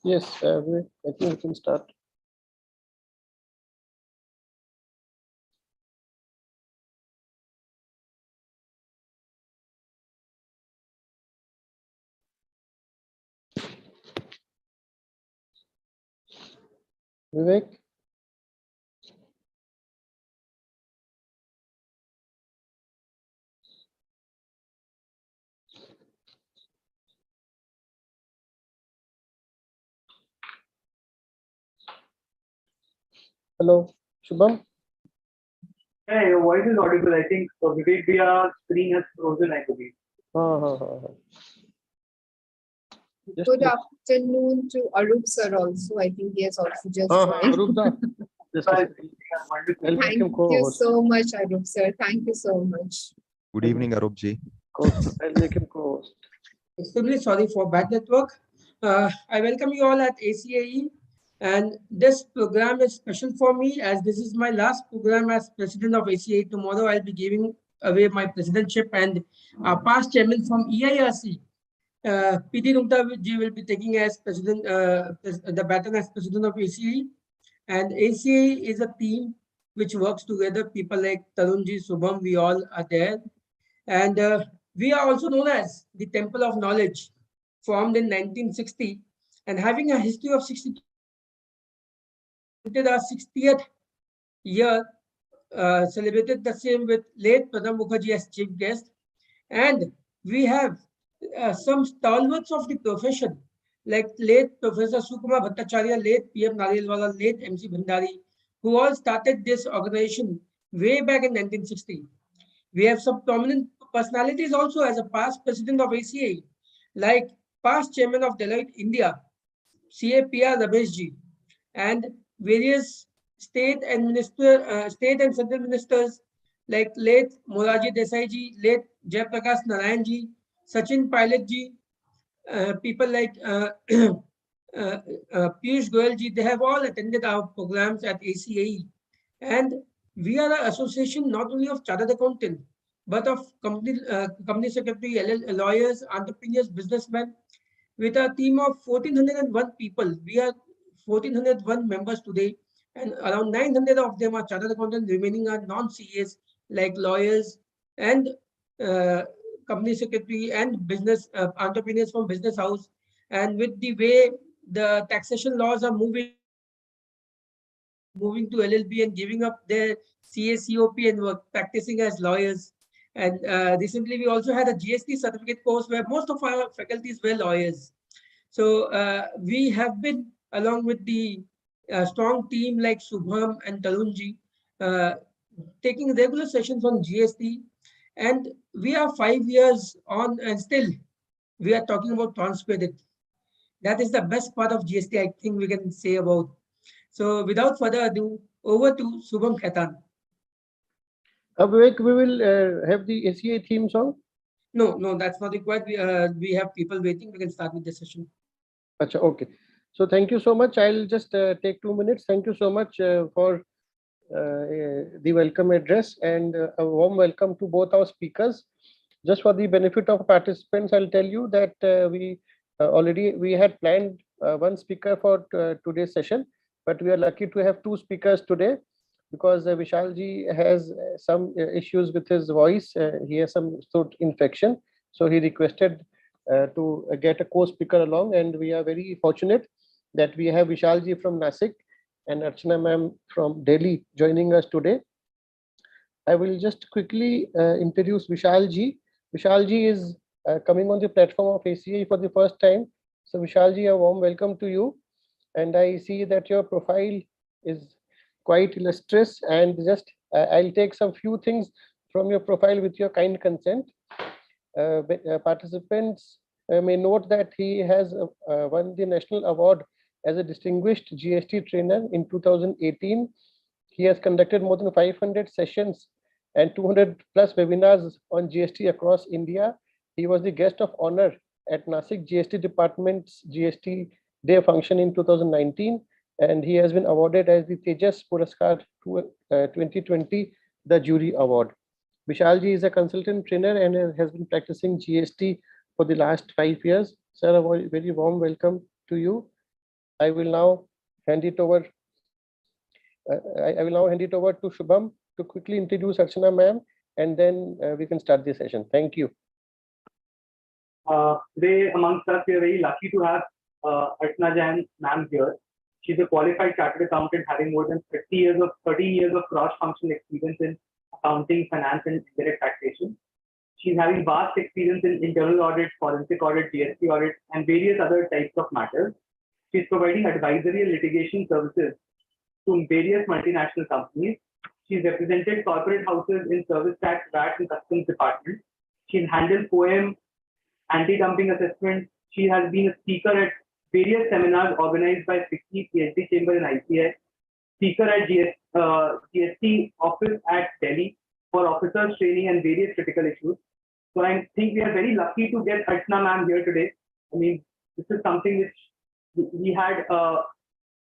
Yes, I think we can start. Vivek? Hello, Shubham? Yeah, your voice is audible. I think for Vivek, your screen has frozen, I believe. Just Good click. afternoon to Arup sir also. I think he has also just joined. Arup da. Just a But second. wonderful. I'll make Thank him you co-host. so much, Arup sir. Thank you so much. Good evening, Arupji. I'll make him co-host. Extremely sorry for bad network. I welcome you all at ACAE, and this program is special for me as this is my last program as president of ACAE. Tomorrow I'll be giving away my presidentship, and our past chairman from EIRC, PD Rungta ji will be taking as president, the baton as president of ACAE. And ACAE is a team which works together. People like Tarunji, Subham, we all are there. And we are also known as the Temple of Knowledge, formed in 1960 and having a history of 62. Our 60th year, celebrated the same with late Pranab Mukherjee as chief guest. And we have some stalwarts of the profession, like late Professor Sukumar Bhattacharya, late PM Narelwala, late MC Bhandari, who all started this organization way back in 1960. We have some prominent personalities also as a past president of ACA, like past chairman of Deloitte India, CAPR Rabeshji, and various state and central ministers like late Moraji Desai ji, late Jayaprakash Narayan ji, Sachin Pilot ji, people like Piyush Goyal ji, they have all attended our programs at ACAE. And we are an association not only of chartered accountants, but of company secretary, lawyers, entrepreneurs, businessmen, with a team of 1,401 people. We are 1,401 members today, and around 900 of them are chartered accountants, remaining are non-CAs like lawyers and company secretary and business entrepreneurs from business house. And with the way the taxation laws are moving to LLB and giving up their CACOP and work practicing as lawyers. And recently, we also had a GST certificate course where most of our faculties were lawyers. So we have been, along with the strong team like Subham and Tarunji, taking regular sessions on GST. And we are 5 years on, and still we are talking about transcredit. That is the best part of GST, I think we can say about. So without further ado, over to Subham Khaitan. Vivek, we will have the ACA theme song. No, that's not required. We have people waiting. We can start with the session. Achha, okay. So thank you so much. I'll just take 2 minutes. Thank you so much for the welcome address, and a warm welcome to both our speakers. Just for the benefit of participants, I'll tell you that we had planned one speaker for today's session, but we are lucky to have two speakers today because Vishalji has some issues with his voice. He has some throat infection, so he requested to get a co-speaker along, and we are very fortunate that we have Vishalji from Nasik and Archana ma'am from Delhi joining us today. I will just quickly introduce Vishalji. Vishalji is coming on the platform of ACA for the first time. So Vishalji, a warm welcome to you. And I see that your profile is quite illustrious, and just I'll take some few things from your profile with your kind consent. Participants may note that he has won the national award as a distinguished GST trainer in 2018. He has conducted more than 500 sessions and 200 plus webinars on GST across India. He was the guest of honor at Nasik GST Department's GST Day function in 2019, and he has been awarded as the Tejas Puraskar 2020, the jury award. Vishalji is a consultant trainer and has been practicing GST for the last 5 years. Sir, a very warm welcome to you. I will now hand it over. I will now hand it over to Shubham to quickly introduce Archana ma'am, and then we can start the session. Thank you. Today amongst us, we are very lucky to have Archana Jain ma'am here. She's a qualified chartered accountant having more than 13 years of cross-functional experience in accounting, finance, and indirect taxation. She's having vast experience in internal audit, forensic audit, GST audit, and various other types of matters. She's providing advisory and litigation services to various multinational companies. She's represented corporate houses in service tax, VAT, and customs department. She's handled POEM, anti-dumping assessment. She has been a speaker at various seminars organized by 60 PhD Chamber in ICI, speaker at GST office at Delhi for officers training and various critical issues. So I think we are very lucky to get Archana ma'am here today. I mean, this is something which we had,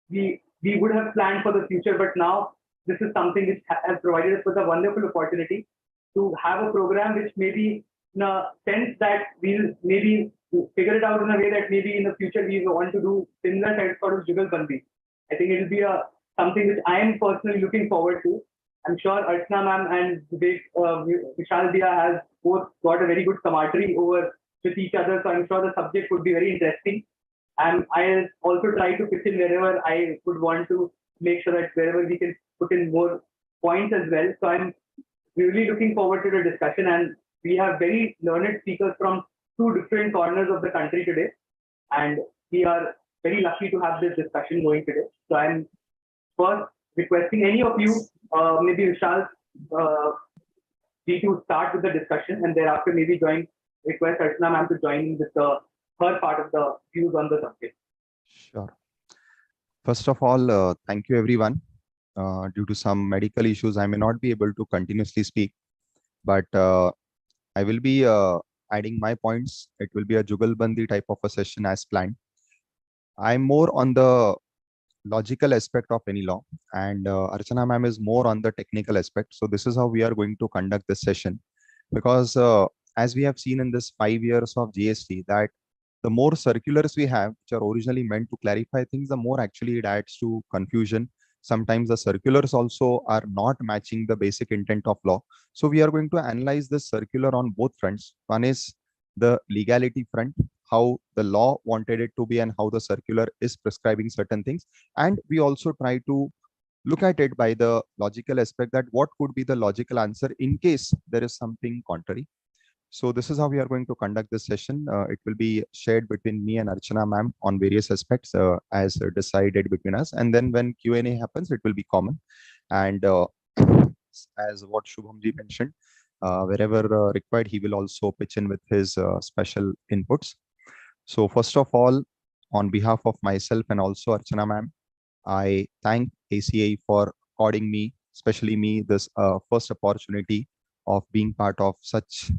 we would have planned for the future, but now this is something which has provided us with a wonderful opportunity to have a program which maybe in a sense that we'll maybe figure it out in a way that maybe in the future we want to do similar types sort of jugalbandi. I think it will be something which I am personally looking forward to. I'm sure Archana ma'am and Vishal Bhaiya has both got a very good camaraderie over with each other, so I'm sure the subject would be very interesting. And I'll also try to pitch in wherever I would want to make sure that wherever we can put in more points as well. So I'm really looking forward to the discussion, and we have very learned speakers from 2 different corners of the country today, and we are very lucky to have this discussion going today. So I'm first requesting any of you, maybe Vishal, to start with the discussion, and thereafter maybe request Archana ma'am to join with her part of the views on the subject. Sure. First of all, thank you everyone. Due to some medical issues, I may not be able to continuously speak, but I will be adding my points. It will be a jugalbandi type of a session as planned. I'm more on the logical aspect of any law, and Archana ma'am is more on the technical aspect. So this is how we are going to conduct this session, because as we have seen in this 5 years of GST, that the more circulars we have, which are originally meant to clarify things, the more actually it adds to confusion. Sometimes the circulars also are not matching the basic intent of law. So we are going to analyze this circular on both fronts. One is the legality front, how the law wanted it to be and how the circular is prescribing certain things. And we also try to look at it by the logical aspect, that what could be the logical answer in case there is something contrary. So this is how we are going to conduct this session. It will be shared between me and Archana ma'am on various aspects as decided between us. And then when Q&A happens, it will be common. And as what Shubhamji mentioned, wherever required, he will also pitch in with his special inputs. So first of all, on behalf of myself and also Archana ma'am, I thank ACA for according me, especially me, this first opportunity of being part of such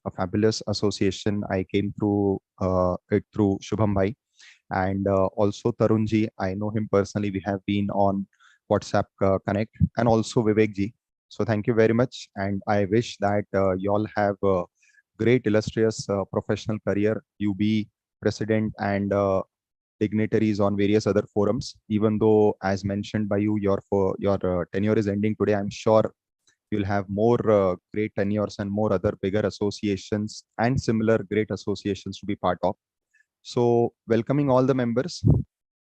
a fabulous association. I came through it through Shubham Bhai, and also Tarunji. I know him personally. We have been on WhatsApp Connect, and also Vivek ji. So thank you very much, and I wish that you all have a great illustrious professional career. You be president and dignitaries on various other forums. Even though, as mentioned by you, your tenure is ending today, I'm sure you'll have more great tenures and more other bigger associations and similar great associations to be part of. So welcoming all the members.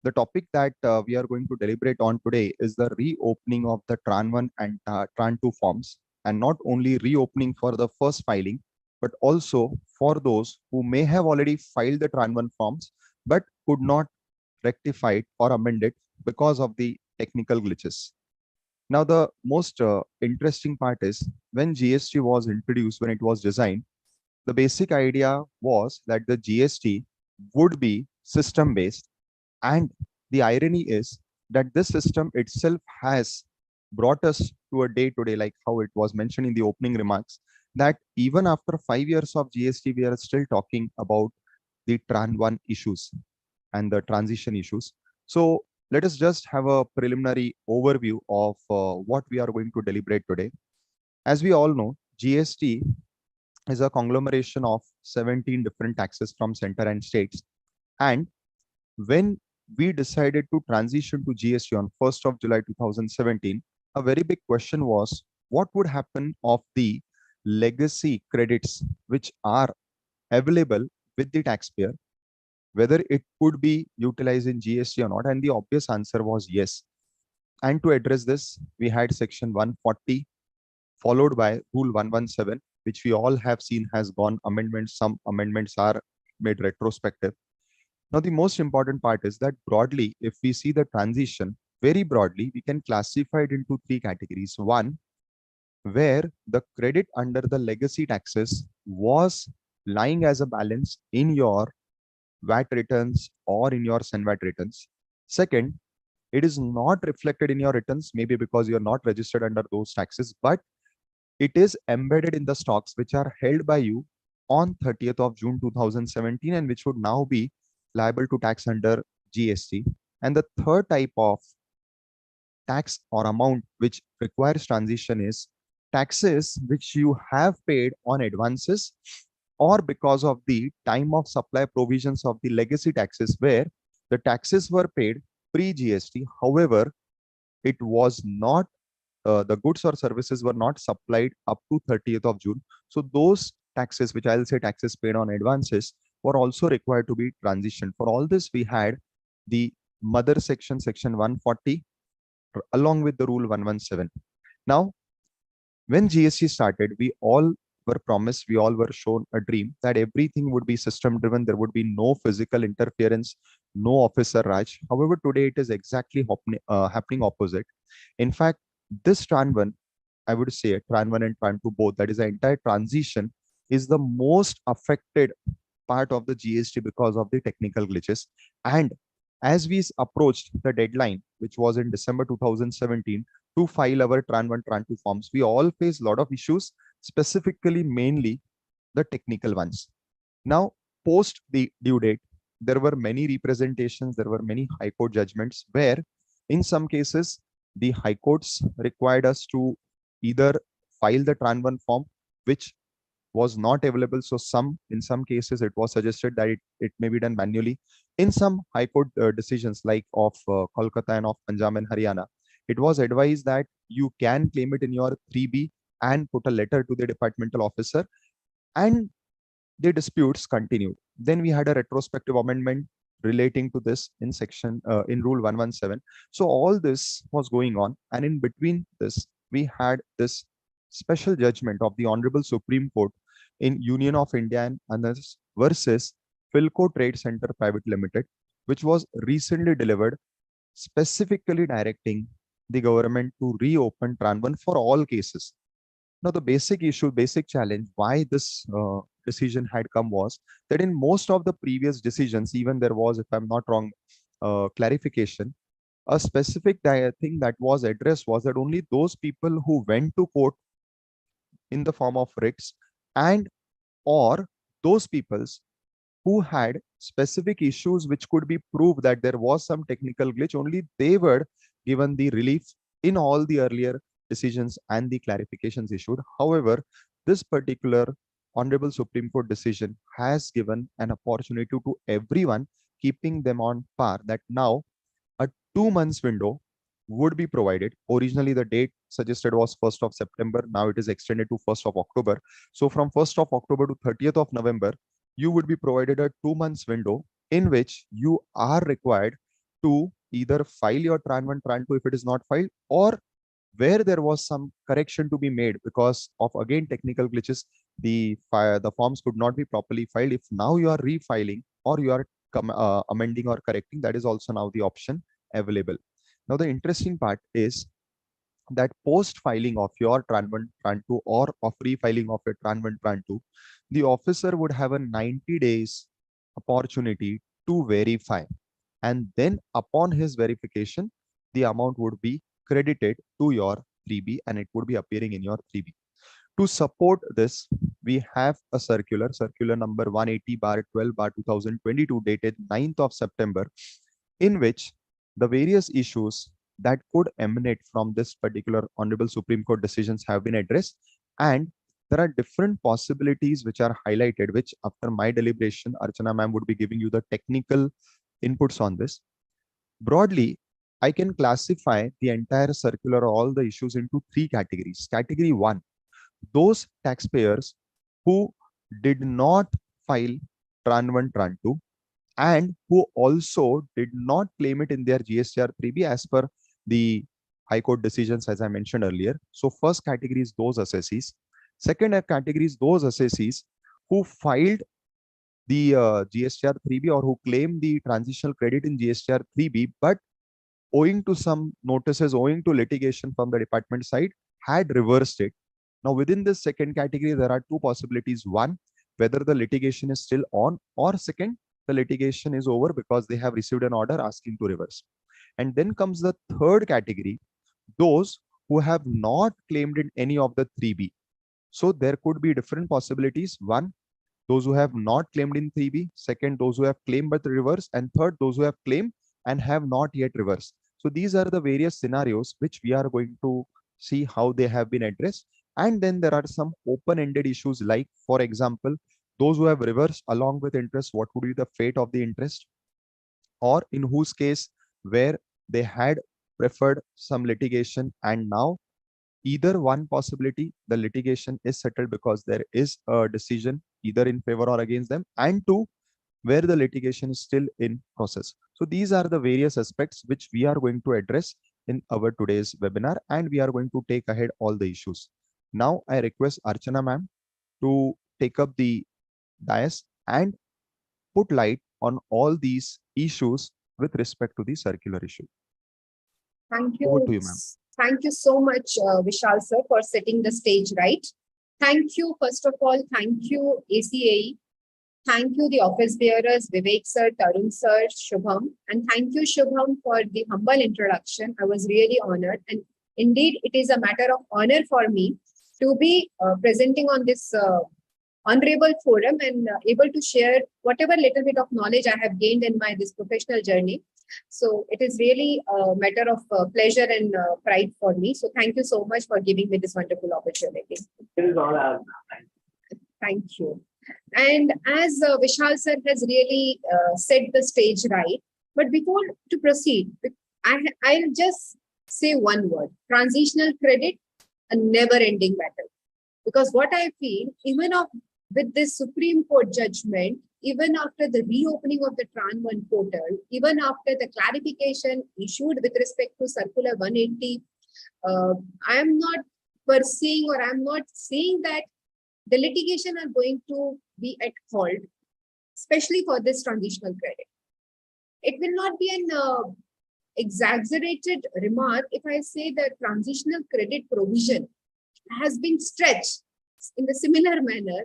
The topic that we are going to deliberate on today is the reopening of the Tran 1 and Tran 2 forms, and not only reopening for the first filing, but also for those who may have already filed the Tran 1 forms, but could not rectify it or amend it because of the technical glitches. Now, the most interesting part is when GST was introduced, when it was designed, the basic idea was that the GST would be system-based. And the irony is that this system itself has brought us to a day today, like how it was mentioned in the opening remarks, that even after 5 years of GST, we are still talking about the Tran 1 issues and the transition issues. So let us just have a preliminary overview of what we are going to deliberate today. As we all know, GST is a conglomeration of 17 different taxes from center and states. And when we decided to transition to GST on 1st of July 2017, a very big question was what would happen of the legacy credits which are available with the taxpayer, whether it could be utilized in GST or not. And the obvious answer was yes. And to address this, we had section 140 followed by rule 117, which we all have seen has gone amendments. Some amendments are made retrospective. Now, the most important part is that broadly, if we see the transition very broadly, we can classify it into three categories. One, where the credit under the legacy taxes was lying as a balance in your VAT returns or in your SENVAT returns. Second, it is not reflected in your returns, maybe because you're not registered under those taxes, but it is embedded in the stocks which are held by you on 30th of June 2017 and which would now be liable to tax under GST. And the third type of tax or amount which requires transition is taxes which you have paid on advances or because of the time of supply provisions of the legacy taxes where the taxes were paid pre-GST. However, it was not the goods or services were not supplied up to 30th of June. So those taxes, which I'll say taxes paid on advances, were also required to be transitioned. For all this, we had the mother section, section 140, along with the rule 117. Now, when GST started, we all were promised, we all were shown a dream that everything would be system driven. There would be no physical interference, no officer Raj. However, today it is exactly happening opposite. In fact, this Tran 1, I would say Tran 1 and Tran 2 both, that is the entire transition is the most affected part of the GST because of the technical glitches. And as we approached the deadline, which was in December 2017, to file our Tran 1, Tran 2 forms, we all faced a lot of issues, specifically mainly the technical ones. Now, post the due date, there were many representations, there were many high court judgments where in some cases, the high courts required us to either file the Tran 1 form, which was not available. So in some cases, it was suggested that it may be done manually. In some high court decisions like of Kolkata and of Punjab and Haryana, it was advised that you can claim it in your 3B and put a letter to the departmental officer, and the disputes continued. Then we had a retrospective amendment relating to this in section in rule 117. So all this was going on, and in between this, we had this special judgment of the Honorable Supreme Court in Union of India and others versus Philco Trade Center Private Limited, which was recently delivered, specifically directing the government to reopen Tran 1 for all cases. Now, the basic issue, basic challenge, why this decision had come was that in most of the previous decisions, even there was, if I'm not wrong, clarification, a specific thing that was addressed was that only those people who went to court in the form of writs and or those peoples who had specific issues which could be proved that there was some technical glitch, only they were given the relief in all the earlier decisions and the clarifications issued. However, this particular Honorable Supreme Court decision has given an opportunity to everyone, keeping them on par that now a 2 months window would be provided. Originally, the date suggested was 1st of September. Now it is extended to 1st of October. So from 1st of October to 30th of November, you would be provided a 2 months window in which you are required to either file your Tran 1, Tran 2 if it is not filed, or where there was some correction to be made because of again technical glitches, the forms could not be properly filed. If now you are refiling or you are amending or correcting, that is also now the option available. Now, the interesting part is that post filing of your Tran 1, Tran 2 or of refiling of your Tran 1, Tran 2, the officer would have a 90 days opportunity to verify. And then upon his verification, the amount would be credited to your 3B and it would be appearing in your 3B. To support this, we have a circular number 180/12/2022 dated 9th of September, in which the various issues that could emanate from this particular Honorable Supreme Court decisions have been addressed. And there are different possibilities which are highlighted, which after my deliberation, Archana ma'am would be giving you the technical inputs on this. Broadly, I can classify the entire circular, all the issues into three categories. Category one, those taxpayers who did not file Tran 1, Tran 2, and who also did not claim it in their GSTR 3B as per the High Court decisions, as I mentioned earlier. So first category is those assessees. Second category is those assessees who filed the GSTR 3B or who claimed the transitional credit in GSTR 3B, but owing to some notices, owing to litigation from the department side, had reversed it. Now, within this second category, there are two possibilities. One, whether the litigation is still on, or second, the litigation is over because they have received an order asking to reverse. And then comes the third category, those who have not claimed in any of the 3B. So there could be different possibilities. One, those who have not claimed in 3B. Second, those who have claimed but reversed. And third, those who have claimed and have not yet reversed. So these are the various scenarios which we are going to see how they have been addressed. And then there are some open-ended issues like, for example, those who have reversed along with interest, what would be the fate of the interest? Or in whose case where they had preferred some litigation and now either one possibility, the litigation is settled because there is a decision either in favor or against them, and two, where the litigation is still in process. So these are the various aspects which we are going to address in our today's webinar, and we are going to take ahead all the issues. Now I request Archana ma'am to take up the dais and put light on all these issues with respect to the circular issue. Thank Over you. to you, ma'am. Thank you so much, Vishal sir, for setting the stage right. Thank you, first of all, thank you, ACAE. Thank you, the office bearers, Vivek sir, Tarun sir, Shubham. And thank you, Shubham, for the humble introduction. I was really honored. And indeed, it is a matter of honor for me to be presenting on this honorable forum and able to share whatever little bit of knowledge I have gained in my this professional journey. So it is really a matter of pleasure and pride for me. So thank you so much for giving me this wonderful opportunity. It is all ours. Thank you. And as Vishal sir has really set the stage right, but before to proceed, I'll just say one word: transitional credit, a never-ending battle. Because what I feel, even with this Supreme Court judgment, even after the reopening of the Tran 1 portal, even after the clarification issued with respect to Circular 180, I am not foreseeing or I'm not saying that the litigation are going to be at halt, especially for this transitional credit. It will not be an exaggerated remark if I say that transitional credit provision has been stretched in the similar manner,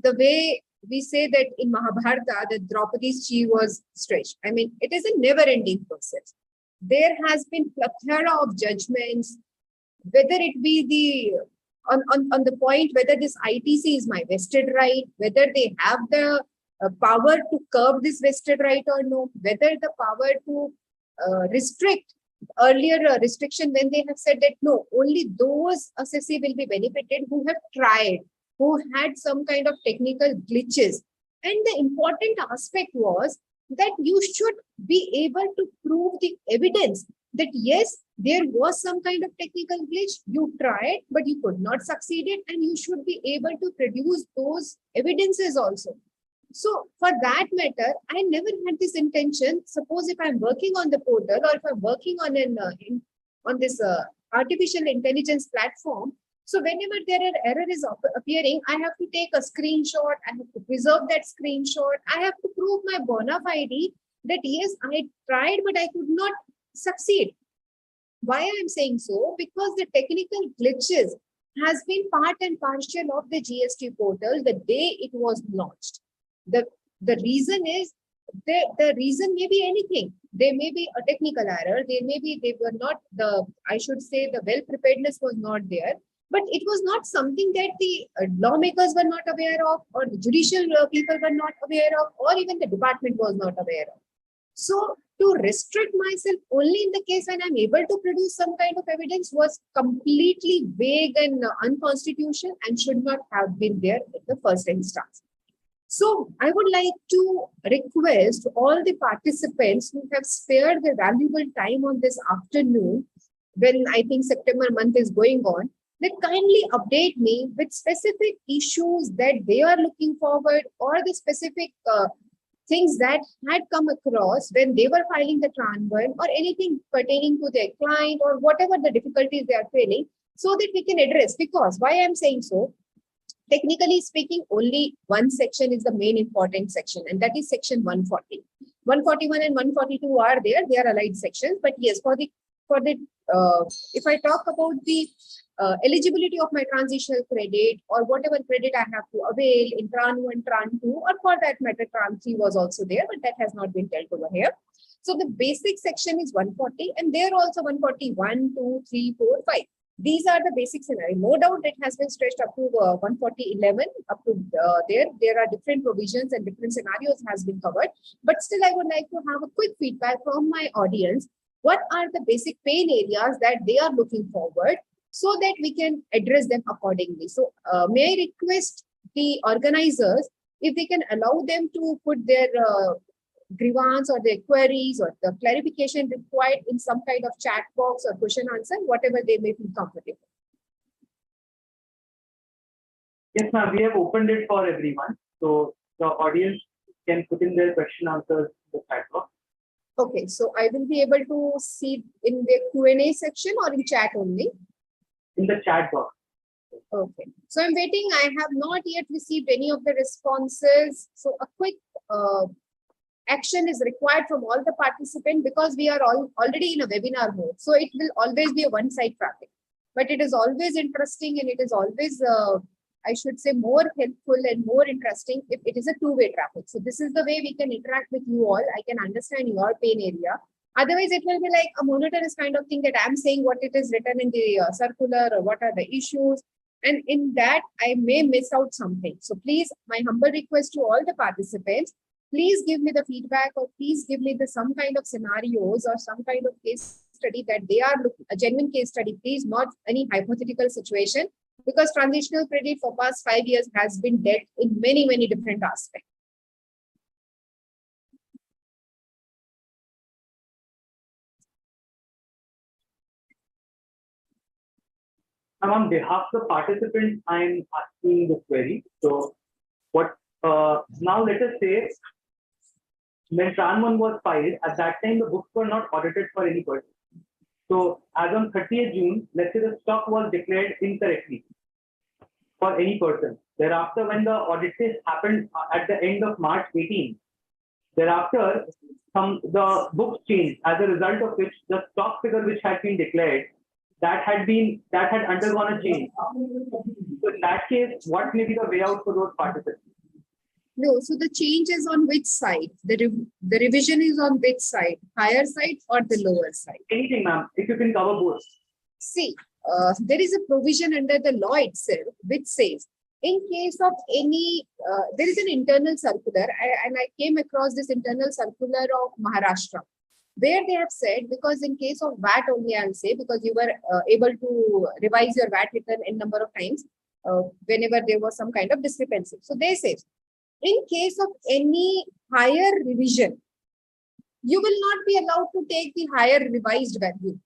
the way we say that in Mahabharata, that Draupadi's chi was stretched. I mean, it is a never-ending process. There has been plethora of judgments, whether it be the on the point whether this ITC is my vested right, whether they have the power to curb this vested right or no, whether the power to restrict earlier restriction when they have said that no, only those assessee will be benefited who have tried, who had some kind of technical glitches. And the important aspect was that you should be able to prove the evidence that yes, there was some kind of technical glitch, you tried, but you could not succeed it, and you should be able to produce those evidences also. So for that matter, I never had this intention. Suppose if I'm working on the portal or if I'm working on on this artificial intelligence platform, so whenever there are errors appearing, I have to take a screenshot, I have to preserve that screenshot, I have to prove my bona fide that yes, I tried, but I could not succeed. Why I'm saying so? Because the technical glitches has been part and parcel of the GST portal the day it was launched. The reason is, the reason may be anything. There may be a technical error, they were not I should say the well preparedness was not there. But it was not something that the lawmakers were not aware of, or the judicial people were not aware of, or even the department was not aware of. So to restrict myself only in the case when I'm able to produce some kind of evidence was completely vague and unconstitutional and should not have been there in the first instance. So I would like to request all the participants who have spared their valuable time on this afternoon, when I think September month is going on, that kindly update me with specific issues that they are looking forward, or the specific things that had come across when they were filing the Tran-1, or anything pertaining to their client, or whatever the difficulties they are facing, so that we can address. Because why I'm saying so, technically speaking, only one section is the main important section, and that is section 140. 141 and 142 are there; they are allied sections. But yes, for the if I talk about the eligibility of my transitional credit, or whatever credit I have to avail in Tran 1, Tran 2, or for that matter, Tran 3 was also there, but that has not been dealt over here. So the basic section is 140, and there also 141, 2, 3, 4, 5. These are the basic scenario. No doubt it has been stretched up to 140.11, up to there. There are different provisions and different scenarios has been covered. But still, I would like to have a quick feedback from my audience. What are the basic pain areas that they are looking forward, so that we can address them accordingly? So may I request the organizers, if they can allow them to put their grievance or their queries or the clarification required in some kind of chat box or question answer, whatever they may feel comfortable. Yes, ma'am, we have opened it for everyone. So the audience can put in their question answers in the chat box. Okay, so I will be able to see in the Q&A section or in chat only? In the chat box. Okay, so I'm waiting. I have not yet received any of the responses. So a quick action is required from all the participants, because we are all already in a webinar mode. So it will always be a one-side traffic, but it is always interesting, and it is always, I should say, more helpful and more interesting if it is a two-way traffic. So this is the way we can interact with you all. I can understand your pain area. Otherwise, it will be like a monotonous kind of thing that I'm saying what it is written in the circular, or what are the issues. And in that, I may miss out something. So please, my humble request to all the participants, please give me the feedback, or please give me some kind of scenarios or some kind of case study that they are looking, a genuine case study, please, not any hypothetical situation, because transitional credit for past 5 years has been dealt in many, many different aspects. And on behalf of the participants, I'm asking this query. So what now let us say, when Tran 1 was filed, at that time the books were not audited for any person. So as on 30th June, let's say the stock was declared incorrectly for any person. Thereafter, when the audit test happened at the end of March 18, thereafter the books changed, as a result of which the stock figure which had been declared, that had undergone a change. So in that case, what may be the way out for those participants? No, so the change is on which side? The revision is on which side? Higher side or the lower side? Anything, ma'am, if you can cover both. See, there is a provision under the law itself which says, in case of any, there is an internal circular, and I came across this internal circular of Maharashtra, where they have said, because in case of VAT only, I'll say, because you were able to revise your VAT return in number of times whenever there was some kind of discrepancy. So they say, in case of any higher revision, you will not be allowed to take the higher revised value.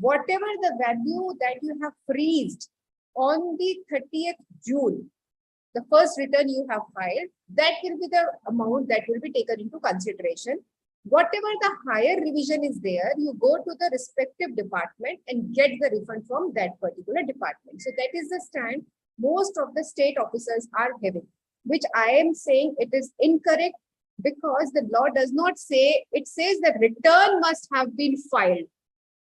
Whatever the value that you have freezed on the 30th June, the first return you have filed, that will be the amount that will be taken into consideration. Whatever the higher revision is there, you go to the respective department and get the refund from that particular department. So that is the stand most of the state officers are having, which I am saying it is incorrect, because the law does not say, it says that return must have been filed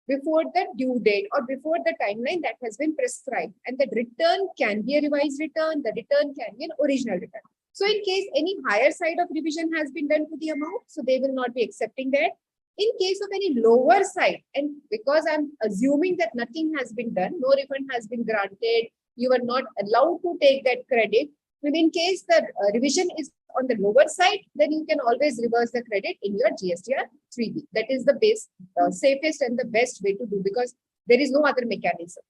before the due date or before the timeline that has been prescribed. And the return can be a revised return, the return can be an original return. So in case any higher side of revision has been done to the amount, so they will not be accepting that. In case of any lower side, and because I'm assuming that nothing has been done, no refund has been granted, you are not allowed to take that credit. But in case the revision is on the lower side, then you can always reverse the credit in your GSTR 3B. That is the best, safest and the best way to do, because there is no other mechanism.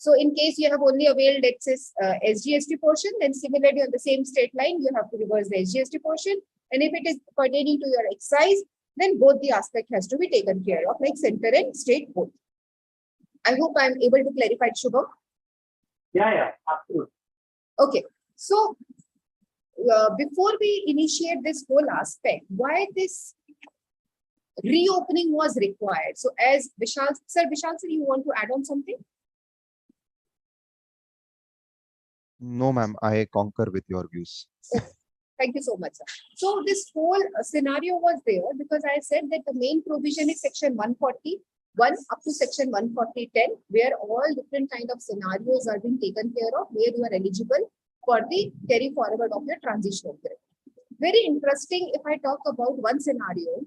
So in case you have only availed excess SGST portion, then similarly on the same straight line, you have to reverse the SGST portion. And if it is pertaining to your excise, then both the aspect has to be taken care of, like center and state both. I hope I'm able to clarify it, Shubham. Yeah, absolutely. Okay, so before we initiate this whole aspect, why this reopening was required? So as Vishal sir, you want to add on something? No, ma'am, I concur with your views. Thank you so much, sir. So this whole scenario was there because I said that the main provision is section 141 up to section 140(10), where all different kind of scenarios are being taken care of, where you are eligible for the carry forward of your transitional period. Very interesting. If I talk about one scenario,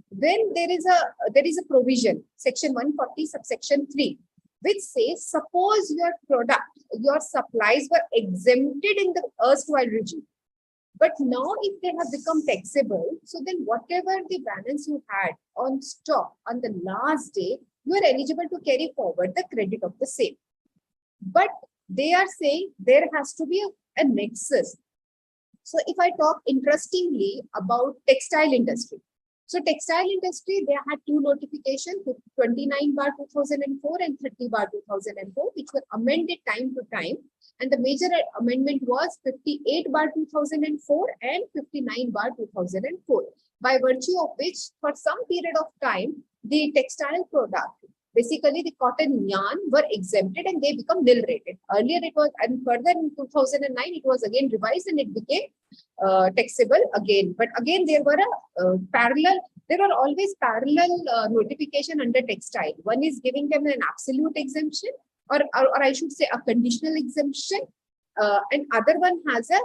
when there is a provision, section 140 subsection 3, which says suppose your product, your supplies were exempted in the erstwhile regime, but now if they have become taxable, so then whatever the balance you had on stock on the last day, you are eligible to carry forward the credit of the same. But they are saying there has to be a nexus. So if I talk interestingly about textile industry, so textile industry, they had two notifications, 29/2004 and 30/2004, which were amended time to time. And the major amendment was 58/2004 and 59/2004, by virtue of which, for some period of time, the textile product, basically the cotton yarn, were exempted and they become nil rated. Earlier it was, and further in 2009, it was again revised and it became taxable again. But again, there were there are always parallel notification under textile. One is giving them an absolute exemption, or I should say a conditional exemption, and other one has a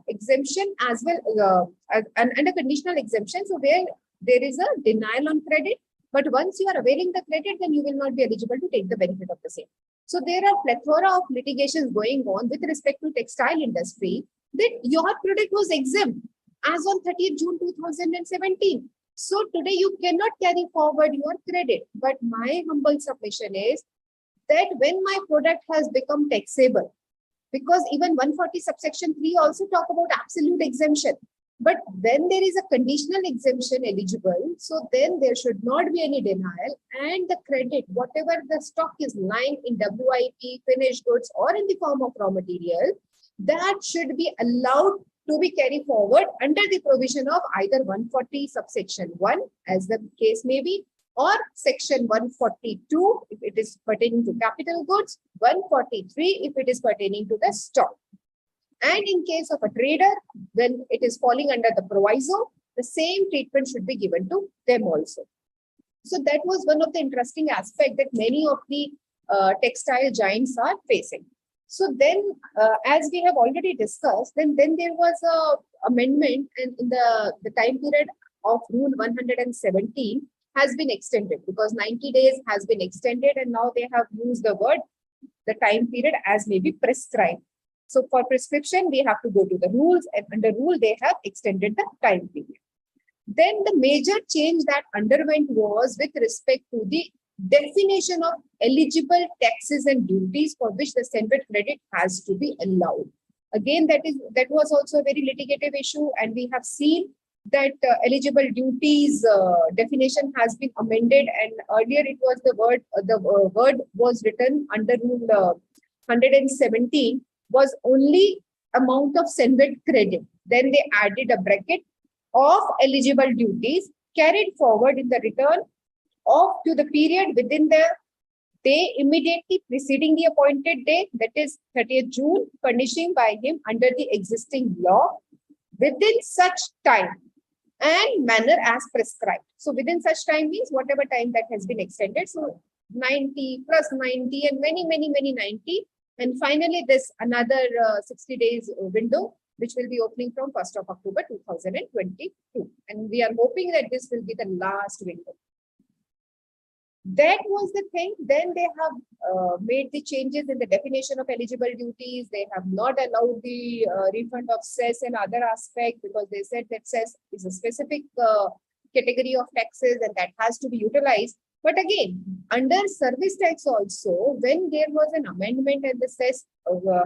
exemption as well, and a conditional exemption. So where there is a denial on credit, but once you are availing the credit, then you will not be eligible to take the benefit of the same. So there are plethora of litigations going on with respect to textile industry that your product was exempt as on 30th June 2017. So today you cannot carry forward your credit. But my humble submission is that when my product has become taxable, because even 140 subsection 3 also talk about absolute exemption. But when there is a conditional exemption eligible, so then there should not be any denial, and the credit, whatever the stock is lying in WIP, finished goods, or in the form of raw material, that should be allowed to be carried forward under the provision of either 140 subsection 1, as the case may be, or section 142 if it is pertaining to capital goods, 143 if it is pertaining to the stock. And in case of a trader, when it is falling under the proviso, the same treatment should be given to them also. So that was one of the interesting aspects that many of the textile giants are facing. So then, as we have already discussed, then there was a amendment, and in the time period of Rule 117 has been extended, because 90 days has been extended, and now they have used the word, the time period as may be prescribed. So for prescription, we have to go to the rules, and under rule, they have extended the time period. Then the major change that underwent was with respect to the definition of eligible taxes and duties for which the central credit has to be allowed. Again, that was also a very litigative issue, and we have seen that eligible duties definition has been amended, and earlier it was the word was written under Rule 117 was only amount of central credit. Then they added a bracket of eligible duties carried forward in the return of to the period within the day immediately preceding the appointed day, that is 30th June, furnishing by him under the existing law within such time and manner as prescribed. So within such time means whatever time that has been extended. So 90 plus 90 and many 90. And finally, this another 60 days window, which will be opening from 1st of October 2022. And we are hoping that this will be the last window. That was the thing. Then they have made the changes in the definition of eligible duties. They have not allowed the refund of cess and other aspects, because they said that cess is a specific category of taxes and that has to be utilized. But again, under service tax also, when there was an amendment and the cess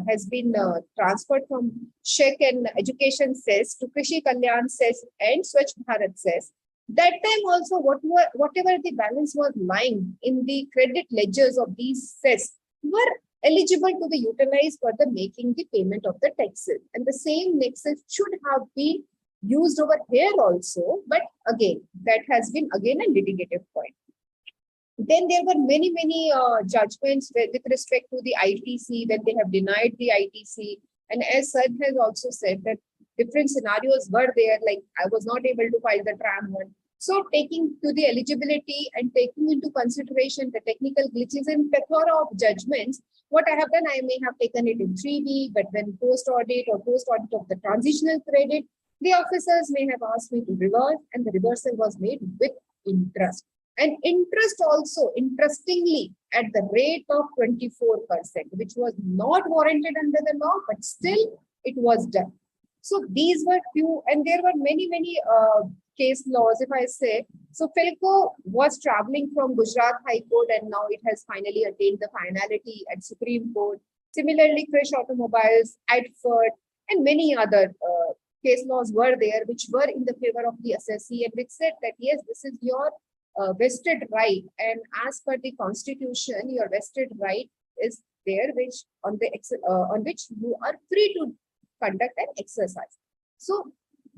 has been transferred from Shek and Education cess to Krishi Kalyan cess and Swachh Bharat cess, that time also whatever the balance was lying in the credit ledgers of these cess were eligible to be utilized for the making the payment of the taxes. And the same nexus should have been used over here also, but again, that has been again a litigative point. Then there were many judgments with respect to the ITC when they have denied the ITC. And as Sad has also said that different scenarios were there, like I was not able to file the tram one. So taking to the eligibility and taking into consideration the technical glitches and plethora of judgments, what I have done, I may have taken it in 3B, but when post-audit of the transitional credit, the officers may have asked me to reverse, and the reversal was made with interest. And interest also, interestingly, at the rate of 24%, which was not warranted under the law, but still it was done. So these were few, and there were many case laws, if I say. So Philco was traveling from Gujarat High Court, and now it has finally attained the finality at Supreme Court. Similarly, Krish Automobiles, Adford, and many other case laws were there, which were in the favor of the assessee, and which said that yes, this is your vested right, and as per the constitution, your vested right is there, which on which you are free to conduct and exercise. So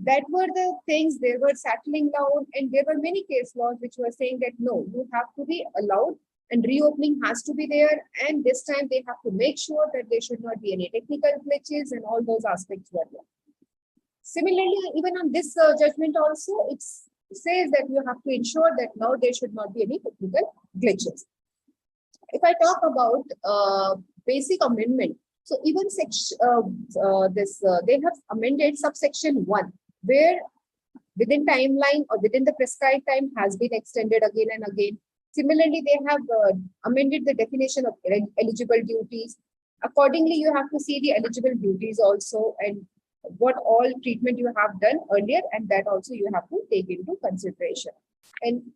that were the things they were settling down, and there were many case laws which were saying that no, you have to be allowed and reopening has to be there, and this time they have to make sure that there should not be any technical glitches, and all those aspects were there. Similarly, even on this judgment also, it says that you have to ensure that now there should not be any technical glitches. If I talk about basic amendment, so even they have amended subsection 1, where within timeline or within the prescribed time has been extended again and again. Similarly, they have amended the definition of eligible duties. Accordingly, you have to see the eligible duties also, and what all treatment you have done earlier, and that also you have to take into consideration. And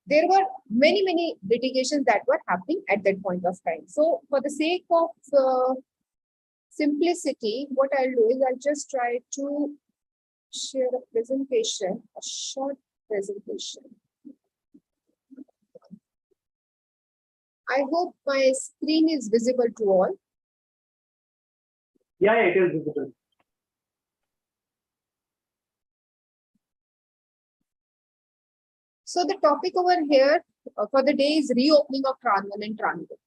there were many litigations that were happening at that point of time. So for the sake of simplicity, what I'll do is I'll just try to share a presentation, a short presentation. I hope my screen is visible to all. Yeah, it is visible. So the topic over here for the day is reopening of Tran 1 and Tran 2.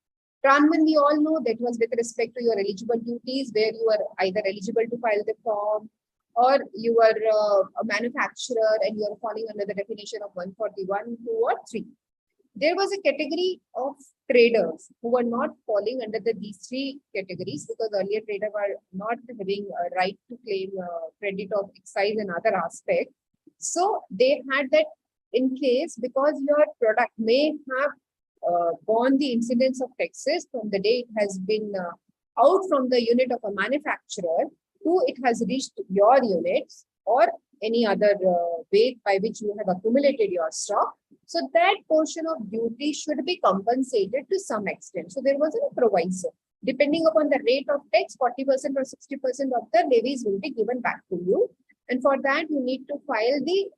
Tran 1, we all know that was with respect to your eligible duties, where you are either eligible to file the form, or you are a manufacturer and you are falling under the definition of 141, 2, or 3. There was a category of traders who were not falling under these 3 categories, because earlier traders were not having a right to claim credit of excise and other aspects. So they had that in case, because your product may have borne the incidence of taxes from the day it has been out from the unit of a manufacturer to it has reached your units, or any other way by which you have accumulated your stock. So that portion of duty should be compensated to some extent. So there was a proviso. Depending upon the rate of tax, 40% or 60% of the levies will be given back to you. And for that, you need to file the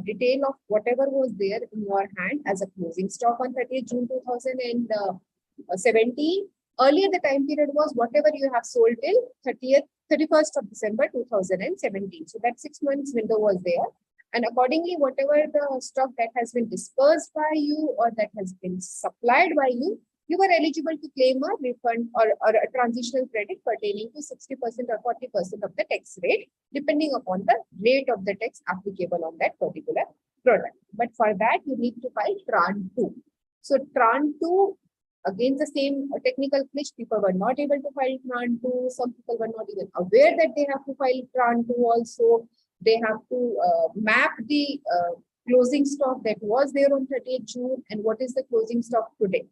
detail of whatever was there in your hand as a closing stock on 30th June 2017. Earlier, the time period was whatever you have sold till 31st of December 2017. So that 6 months window was there. And accordingly, whatever the stock that has been dispersed by you or that has been supplied by you, you were eligible to claim a refund or a transitional credit pertaining to 60% or 40% of the tax rate, depending upon the rate of the tax applicable on that particular product. But for that, you need to file Tran 2. So Tran 2, again, the same technical glitch, people were not able to file Tran 2. Some people were not even aware that they have to file Tran 2 also. They have to map the closing stock that was there on 30th June and what is the closing stock today.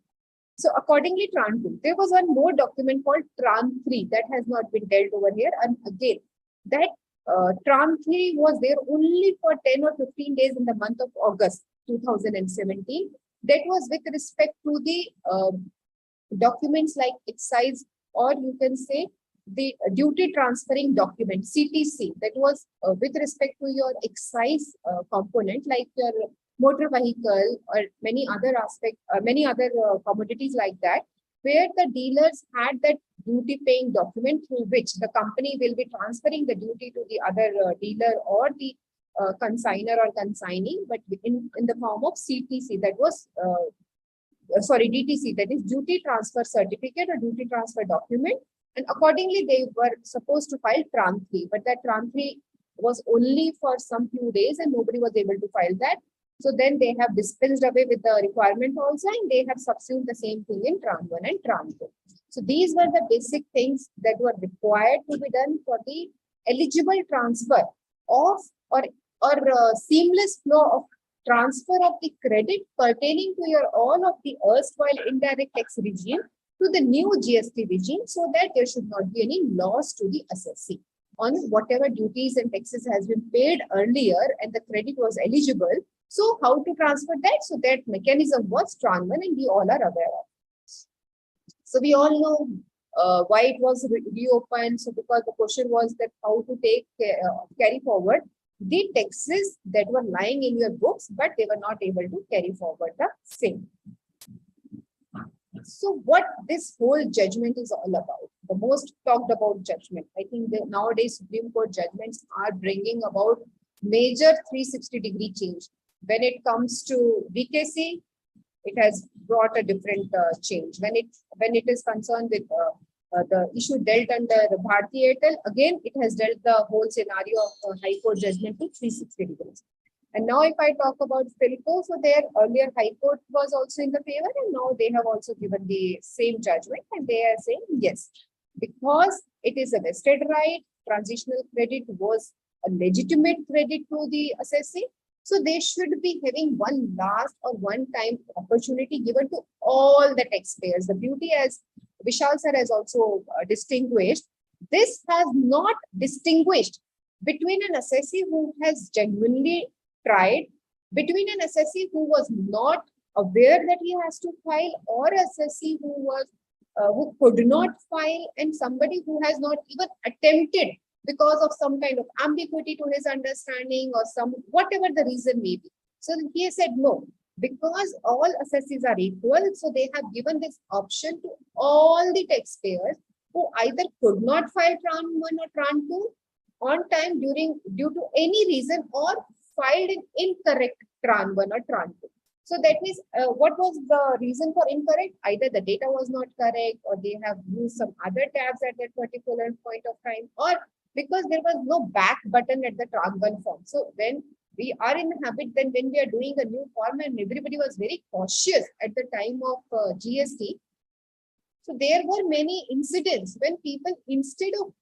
So accordingly, Tran 2, there was one more document called Tran 3 that has not been dealt over here. And again, that Tran 3 was there only for 10 or 15 days in the month of August 2017. That was with respect to the documents like excise, or you can say the duty transferring document, CTC. That was with respect to your excise component, like your motor vehicle or many other commodities like that, where the dealers had that duty paying document through which the company will be transferring the duty to the other dealer or the consigner or consignee, but in the form of CTC, that was DTC, that is duty transfer certificate or duty transfer document. And accordingly, they were supposed to file Tran 3, but that Tran 3 was only for some few days and nobody was able to file that. So then they have dispensed away with the requirement also, and they have subsumed the same thing in Tran 1 and Tran 2. So these were the basic things that were required to be done for the eligible transfer of or seamless flow of transfer of the credit pertaining to your all of the erstwhile indirect tax regime to the new GST regime, so that there should not be any loss to the assessee on whatever duties and taxes has been paid earlier and the credit was eligible. So how to transfer that? So that mechanism was Tran 1 and we all are aware of. So we all know why it was reopened. So because the question was that how to carry forward the taxes that were lying in your books, but they were not able to carry forward the same. So what this whole judgment is all about, the most talked about judgment, I think that nowadays Supreme Court judgments are bringing about major 360-degree change. When it comes to VKC, it has brought a different change. When it is concerned with the issue dealt under the Bharti Airtel, again, it has dealt the whole scenario of High Court judgment to 360 degrees. And now if I talk about Philco, so their earlier High Court was also in the favor, and now they have also given the same judgment, and they are saying yes, because it is a vested right, transitional credit was a legitimate credit to the assessee. So they should be having one last or one-time opportunity given to all the taxpayers. The beauty, as Vishal sir has also distinguished, this has not distinguished between an assessee who has genuinely tried, between an assessee who was not aware that he has to file, or assessee who could not file, and somebody who has not even attempted because of some kind of ambiguity to his understanding or some whatever the reason may be. So he said no, because all assessees are equal, so they have given this option to all the taxpayers who either could not file Tran 1 or Tran 2 on time due to any reason, or filed an incorrect Tran 1 or Tran 2. So that means what was the reason for incorrect? Either the data was not correct, or they have used some other tabs at that particular point of time, or because there was no back button at the Tran 1 form. So when we are in the habit, then when we are doing a new form, and everybody was very cautious at the time of GST. So there were many incidents when people, instead of,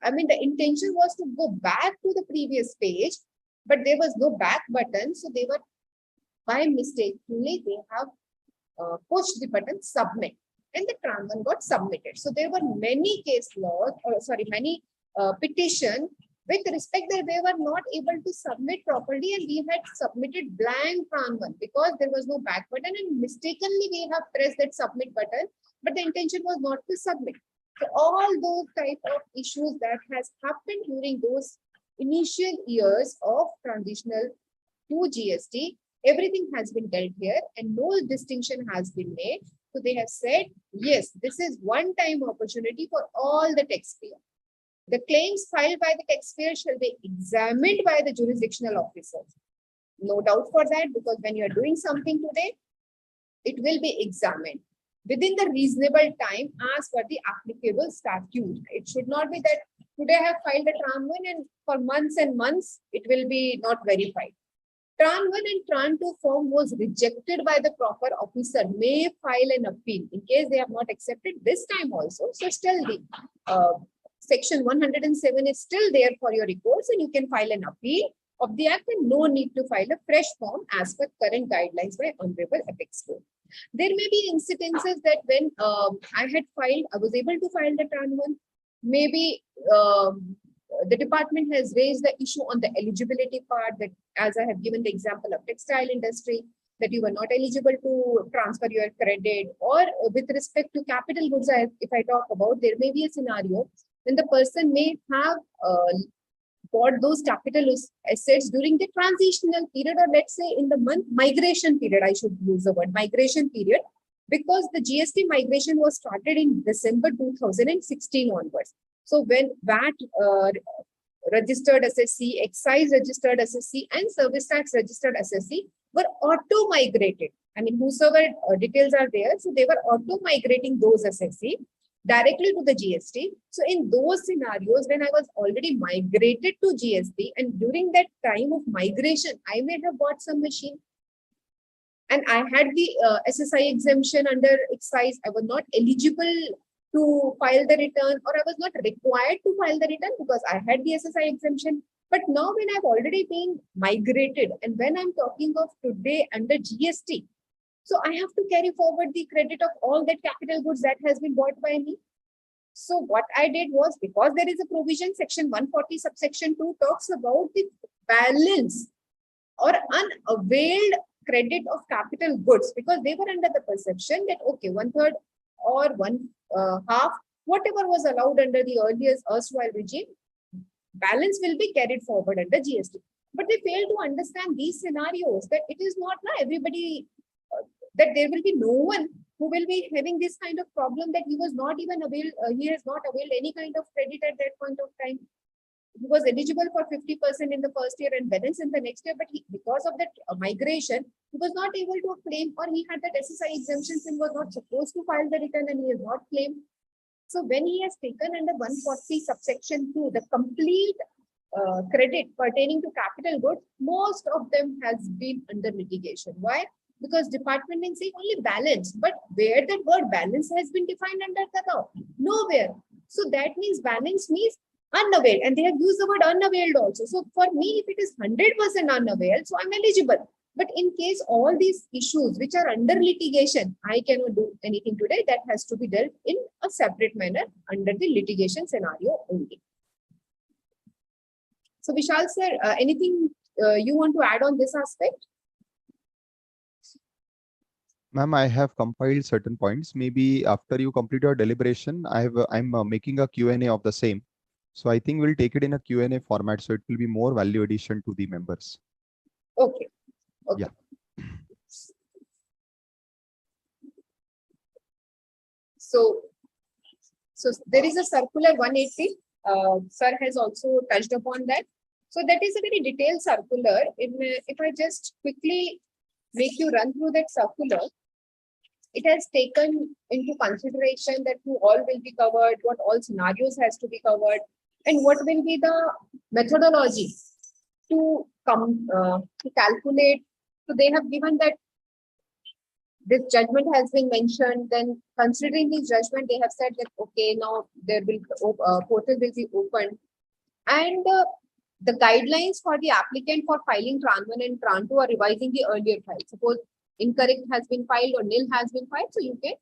the intention was to go back to the previous page, but there was no back button. So they were, by mistakenly, they have pushed the button submit, and the Tran 1 got submitted. So there were many many petition with respect that they were not able to submit properly, and we had submitted blank Tran 1 because there was no back button, and mistakenly we have pressed that submit button, but the intention was not to submit. So all those type of issues that has happened during those initial years of transitional to GST, everything has been dealt here and no distinction has been made. So they have said, yes, this is one-time opportunity for all the taxpayers. The claims filed by the taxpayer shall be examined by the jurisdictional officers. No doubt for that, because when you are doing something today, it will be examined within the reasonable time as per the applicable statute. It should not be that today I have filed a Tran 1 and for months and months it will be not verified. Tran 1 and Tran 2 form was rejected by the proper officer, may file an appeal in case they have not accepted this time also. So still the section 107 is still there for your reports, and you can file an appeal of the act and no need to file a fresh form as per current guidelines by Honorable Apex Court. There may be incidences that when I was able to file the Tran 1, maybe the department has raised the issue on the eligibility part, that as I have given the example of textile industry, that you were not eligible to transfer your credit, or with respect to capital goods, if I talk about, there may be a scenario when the person may have bought those capital assets during the transitional period, or let's say in the month migration period, I should use the word migration period, because the GST migration was started in December 2016 onwards. So when VAT registered SSC, excise registered SSC, and service tax registered SSC were auto migrated. I mean, whosoever details are there, so they were auto migrating those SSC directly to the GST. So in those scenarios, when I was already migrated to GST, and during that time of migration, I may have bought some machine, and I had the SSI exemption under excise. I was not eligible to file the return, or I was not required to file the return because I had the SSI exemption. But now when I've already been migrated, and when I'm talking of today under GST, so I have to carry forward the credit of all that capital goods that has been bought by me. So what I did was, because there is a provision, section 140 subsection 2 talks about the balance or unavailed credit of capital goods, because they were under the perception that, okay, 1/3 or one half, whatever was allowed under the earlier erstwhile regime, balance will be carried forward under GST. But they fail to understand these scenarios, that it is not everybody, that there will be no one who will be having this kind of problem, that he was not even he has not availed any kind of credit at that point of time. He was eligible for 50% in the first year and balance in the next year, but because of that migration, he was not able to claim, or he had that SSI exemptions and was not supposed to file the return, and he has not claimed. So when he has taken under 140 subsection 2, the complete credit pertaining to capital goods, most of them has been under litigation. Why? Because department can say only balance, but where that word balance has been defined under the law? Nowhere. So that means balance means unavailed, and they have used the word unavailed also. So for me, if it is 100% unavailed, so I'm eligible. But in case all these issues which are under litigation, I cannot do anything today. That has to be dealt in a separate manner under the litigation scenario only. So Vishal sir, anything you want to add on this aspect? Ma'am, I have compiled certain points. Maybe after you complete your deliberation, I'm making a Q&A of the same. So I think we'll take it in a Q&A format, so it will be more value addition to the members. Okay. Okay. Yeah. So there is a circular 180. Sir has also touched upon that. So that is a very detailed circular. If I just quickly make you run through that circular, it has taken into consideration that who all will be covered, what all scenarios has to be covered, and what will be the methodology to calculate. So they have given that this judgment has been mentioned. Then considering this judgment, they have said that, okay, now there will portal will be opened, and the guidelines for the applicant for filing Tran 1 and Tran 2 are revising the earlier file. Suppose incorrect has been filed or nil has been filed, so you can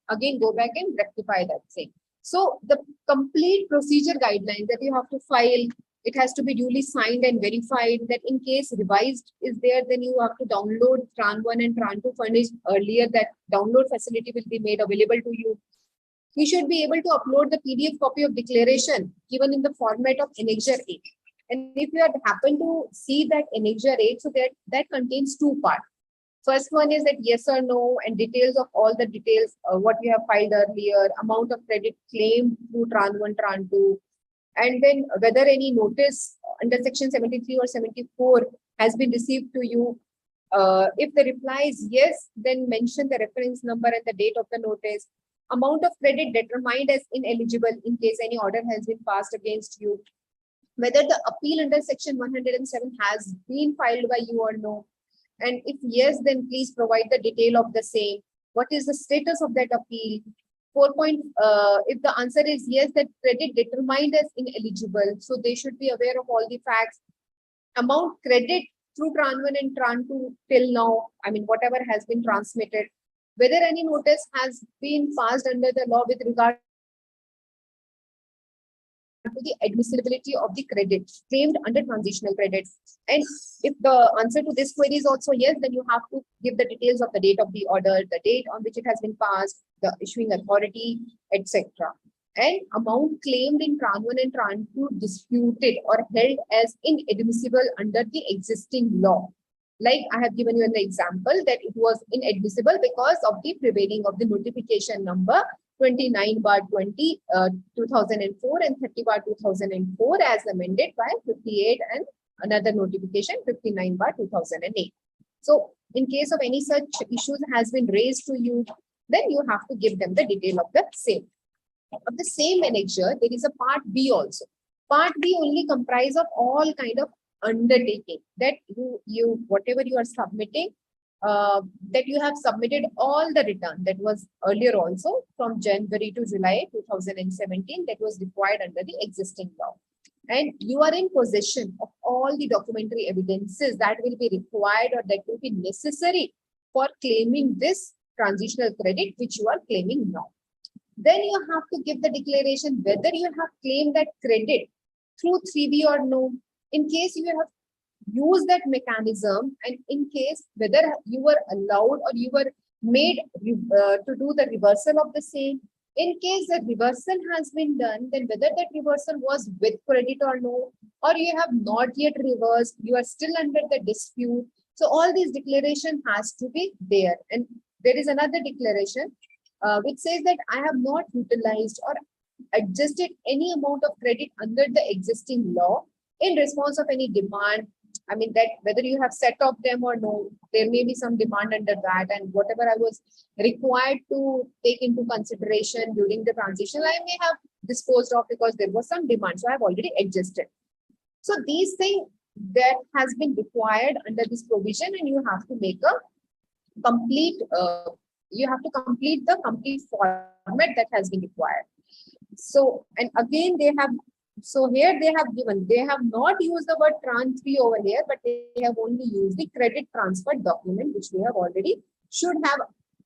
again go back and rectify that same. So the complete procedure guidelines that you have to file, it has to be duly signed and verified. That in case revised is there, then you have to download Tran 1 and Tran 2 furnished earlier. That download facility will be made available to you. You should be able to upload the PDF copy of declaration given in the format of Annexure 8. And if you happen to see that Annexure 8, so that contains two parts. First one is that yes or no, and details of all the details, what you have filed earlier, amount of credit claimed through Tran 1, Tran 2, and then whether any notice under section 73 or 74 has been received to you. If the reply is yes, then mention the reference number and the date of the notice. Amount of credit determined as ineligible in case any order has been passed against you. Whether the appeal under section 107 has been filed by you or no. And if yes, then please provide the detail of the same. What is the status of that appeal? 4 point, if the answer is yes, that credit determined as ineligible, so they should be aware of all the facts. Amount credit through Tran 1 and Tran 2 till now, I mean, whatever has been transmitted. Whether any notice has been passed under the law with regard to the admissibility of the credit claimed under transitional credit. And if the answer to this query is also yes, then you have to give the details of the date of the order, the date on which it has been passed, the issuing authority, etc. And amount claimed in Tran 1 and Tran 2 disputed or held as inadmissible under the existing law. Like I have given you an example that it was inadmissible because of the prevailing of the notification number 29/20, 2004 and 30/2004 as amended by 58 and another notification 59/2008. So in case of any such issues has been raised to you, then you have to give them the detail of the same. Of the same annexure, there is a part B also. Part B only comprise of all kind of undertaking that you whatever you are submitting, that you have submitted all the return that was earlier also from January to July 2017 that was required under the existing law. And you are in possession of all the documentary evidences that will be required or that will be necessary for claiming this transitional credit which you are claiming now. Then you have to give the declaration whether you have claimed that credit through 3B or no. In case you have used that mechanism and in case whether you were allowed or you were made to do the reversal of the same. In case the reversal has been done, then whether that reversal was with credit or no, or you have not yet reversed, you are still under the dispute. So all these declaration has to be there. And there is another declaration which says that I have not utilized or adjusted any amount of credit under the existing law in response of any demand. I mean that whether you have set off them or no, there may be some demand under that, and whatever I was required to take into consideration during the transition, I may have disposed of because there was some demand. So I have already adjusted. So these things that has been required under this provision, and you have to make a complete, you have to complete the complete format that has been required. So, and again, they have, so here they have given, they have not used the word Tran 3 over here, but they have only used the credit transfer document, which we have already should have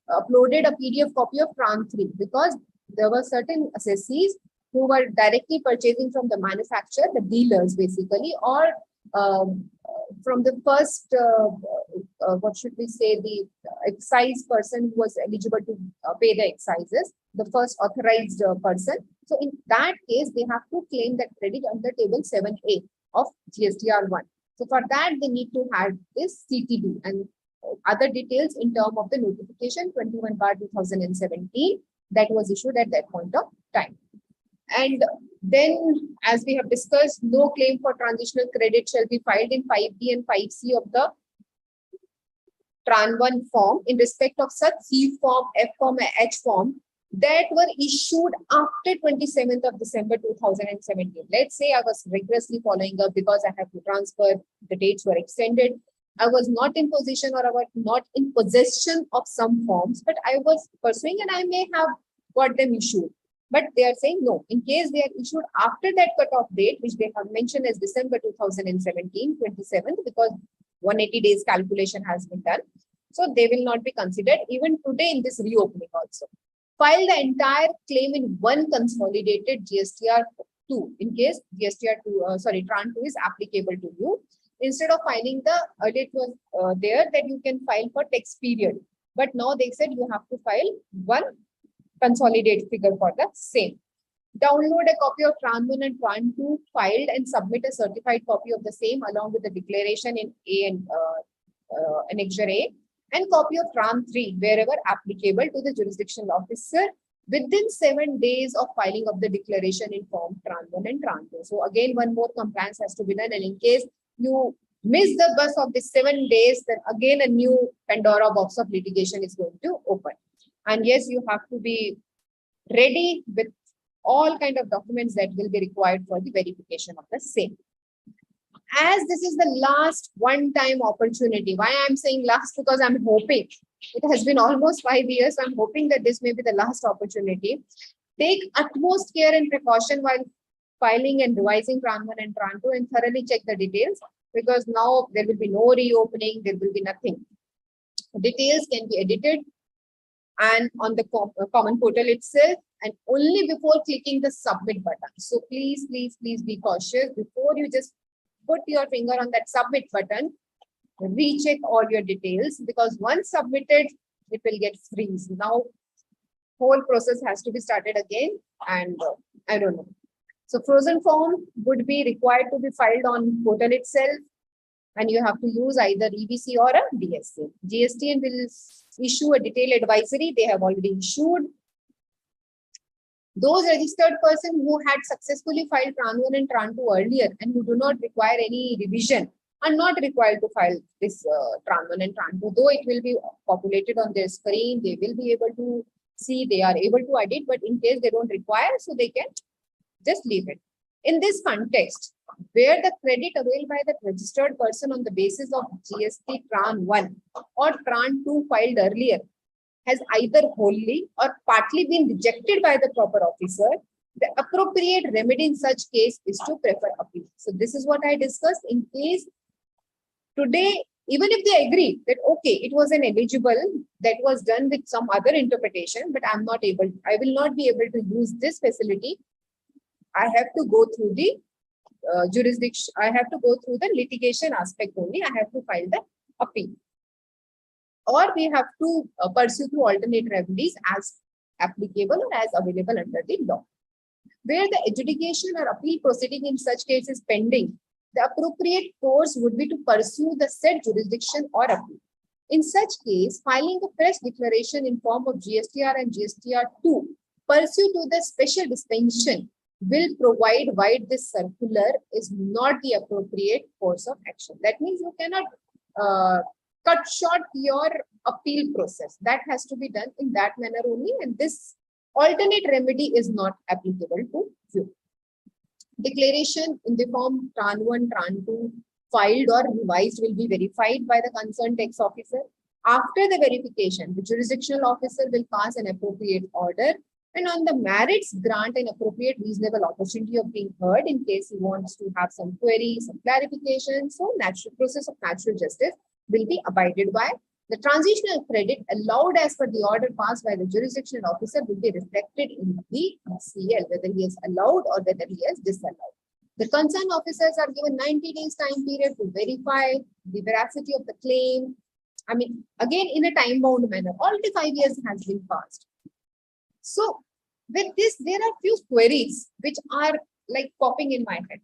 uploaded a PDF copy of Tran 3 because there were certain assessees who were directly purchasing from the manufacturer, the dealers basically, or from the first, what should we say, the excise person who was eligible to pay the excises, the first authorized person. So in that case, they have to claim that credit under table 7A of GSTR 1. So for that, they need to have this CTD and other details in terms of the notification 21/2017 that was issued at that point of time. And then, as we have discussed, no claim for transitional credit shall be filed in 5B and 5C of the Tran 1 form in respect of such C form, F form, and H form that were issued after 27th of December 2017. Let's say I was rigorously following up because I have to transfer, the dates were extended. I was not in position or I was not in possession of some forms, but I was pursuing and I may have got them issued. But they are saying no, in case they are issued after that cutoff date, which they have mentioned as December 2017, 27th, because 180 days calculation has been done. So they will not be considered even today in this reopening also. File the entire claim in one consolidated GSTR 2 in case GSTR 2, Tran 2 is applicable to you. Instead of filing the, earlier it was there that you can file for tax period. But now they said you have to file one consolidated figure for the same. Download a copy of Tran 1 and Tran 2 filed and submit a certified copy of the same along with the declaration in A and Annexure A, and copy of Tran 3 wherever applicable to the jurisdictional officer within 7 days of filing of the declaration in form Tran 1 and Tran 2. So again, one more compliance has to be done, and in case you miss the bus of the 7 days, then again a new Pandora box of litigation is going to open. And yes, you have to be ready with all kind of documents that will be required for the verification of the same. As this is the last one-time opportunity, why I'm saying last, because I'm hoping, it has been almost 5 years, so I'm hoping that this may be the last opportunity. Take utmost care and precaution while filing and revising Tran 1 and Tran 2 and thoroughly check the details, because now there will be no reopening, there will be nothing. Details can be edited and on the common portal itself, and only before clicking the submit button. So please, please, please be cautious before you just put your finger on that submit button. Recheck all your details, because once submitted, it will get freeze. Now, whole process has to be started again, and I don't know. So frozen form would be required to be filed on portal itself, and you have to use either EBC or a DSC. GSTN will issue a detailed advisory. They have already issued. Those registered persons who had successfully filed Tran 1 and Tran 2 earlier and who do not require any revision are not required to file this Tran 1 and Tran 2. Though it will be populated on their screen, they will be able to see, they are able to edit, but in case they don't require, so they can just leave it. In this context, where the credit availed by the registered person on the basis of GST Tran 1 or Tran 2 filed earlier has either wholly or partly been rejected by the proper officer, the appropriate remedy in such case is to prefer appeal. So this is what I discussed. In case today, even if they agree that, okay, it was an eligible that was done with some other interpretation, but I will not be able to use this facility. I have to go through the jurisdiction. I have to go through the litigation aspect only. I have to file the appeal. Or we have to pursue through alternate remedies as applicable or as available under the law. Where the adjudication or appeal proceeding in such case is pending, the appropriate course would be to pursue the said jurisdiction or appeal. In such case, filing a fresh declaration in form of GSTR and GSTR2 pursuant to the special dispensation will provide why this circular is not the appropriate course of action. That means you cannot cut short your appeal process. That has to be done in that manner only, and this alternate remedy is not applicable to you. Declaration in the form Tran 1, Tran 2 filed or revised will be verified by the concerned tax officer. After the verification, the jurisdictional officer will pass an appropriate order, and on the merits grant an appropriate reasonable opportunity of being heard in case he wants to have some queries, some clarification. So natural process of natural justice will be abided by. The transitional credit allowed as per the order passed by the jurisdictional officer will be reflected in the CL, whether he is allowed or whether he is disallowed. The concerned officers are given 90 days time period to verify the veracity of the claim. I mean, again, in a time-bound manner. Already 5 years has been passed. So with this, there are few queries which are like popping in my head.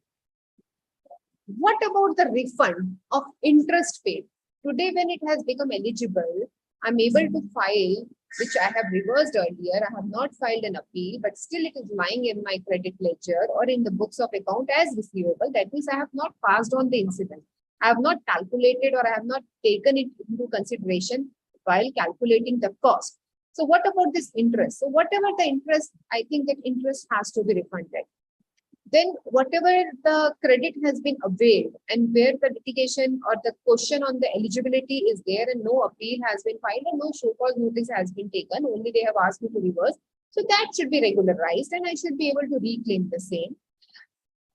What about the refund of interest paid? Today, when it has become eligible, I'm able to file, which I have reversed earlier. I have not filed an appeal, but still it is lying in my credit ledger or in the books of account as receivable. That means I have not passed on the incident. I have not calculated or I have not taken it into consideration while calculating the cost. So what about this interest? So whatever the interest, I think that interest has to be refunded. Then whatever the credit has been availed and where the litigation or the question on the eligibility is there and no appeal has been filed and no show cause notice has been taken, only they have asked me to reverse. So that should be regularized and I should be able to reclaim the same.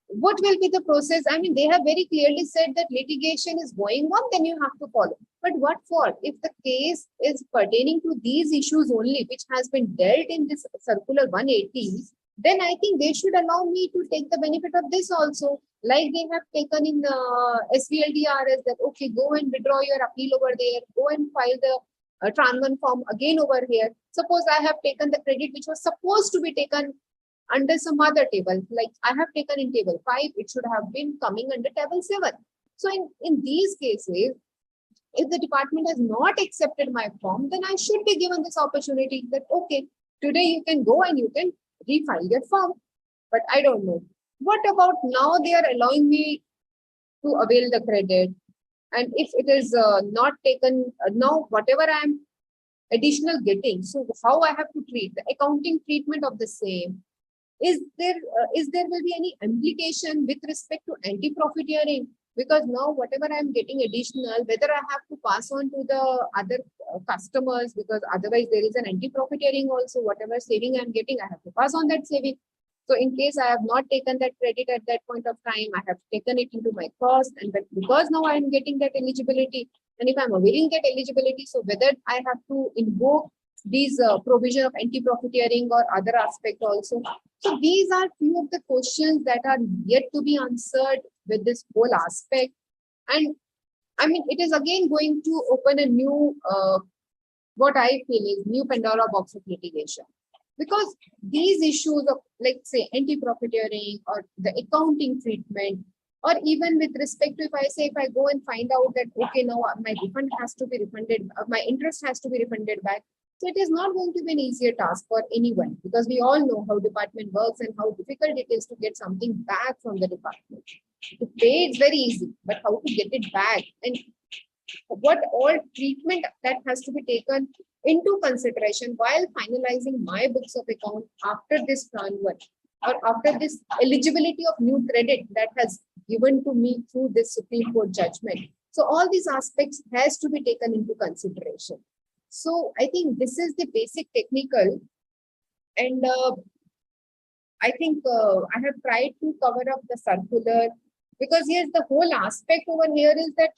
What will be the process? I mean, they have very clearly said that litigation is going on, then you have to follow. But what for? If the case is pertaining to these issues only, which has been dealt in this circular 180, then I think they should allow me to take the benefit of this also. Like they have taken in SVLDRS that, okay, go and withdraw your appeal over there, go and file the Tran 1 form again over here. Suppose I have taken the credit which was supposed to be taken under some other table, like I have taken in table 5, it should have been coming under table 7. So in these cases, if the department has not accepted my form, then I should be given this opportunity that, okay, today you can go and you can refile your form. But I don't know. What about now they are allowing me to avail the credit? And if it is not taken, now whatever I am additional getting, so how I have to treat the accounting treatment of the same? Is there will be any implication with respect to anti-profiteering? Because now whatever I'm getting additional, whether I have to pass on to the other customers, because otherwise there is an anti-profiteering also, whatever saving I'm getting, I have to pass on that saving. So in case I have not taken that credit at that point of time, I have taken it into my cost, and that because now I'm getting that eligibility, and if I'm availing that eligibility, so whether I have to invoke these provision of anti-profiteering or other aspect also. So these are few of the questions that are yet to be answered with this whole aspect. And I mean, it is again going to open a new, what I feel is new Pandora box of litigation. Because these issues of, like, say, anti-profiteering or the accounting treatment, or even with respect to, if I go and find out that, okay, now my refund has to be refunded, my interest has to be refunded back. So it is not going to be an easier task for anyone, because we all know how department works and how difficult it is to get something back from the department. To pay, it's very easy, but how to get it back, and what all treatment that has to be taken into consideration while finalizing my books of account after this transfer, or after this eligibility of new credit that has given to me through this Supreme Court judgment. So all these aspects has to be taken into consideration. So I think this is the basic technical, and I think I have tried to cover up the circular, because here's the whole aspect over here is that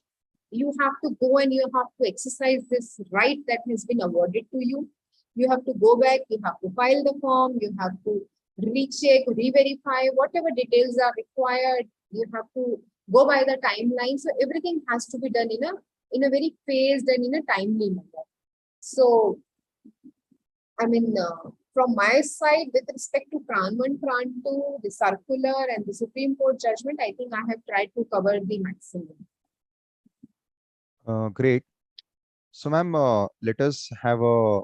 you have to go and you have to exercise this right that has been awarded to you. You have to go back, you have to file the form, you have to recheck, re-verify, whatever details are required. You have to go by the timeline. So everything has to be done in a very phased and in a timely manner. So, I mean, from my side, with respect to Tran 1, Tran 2, the circular and the Supreme Court judgment, I think I have tried to cover the maximum. Great. So, ma'am, let us have a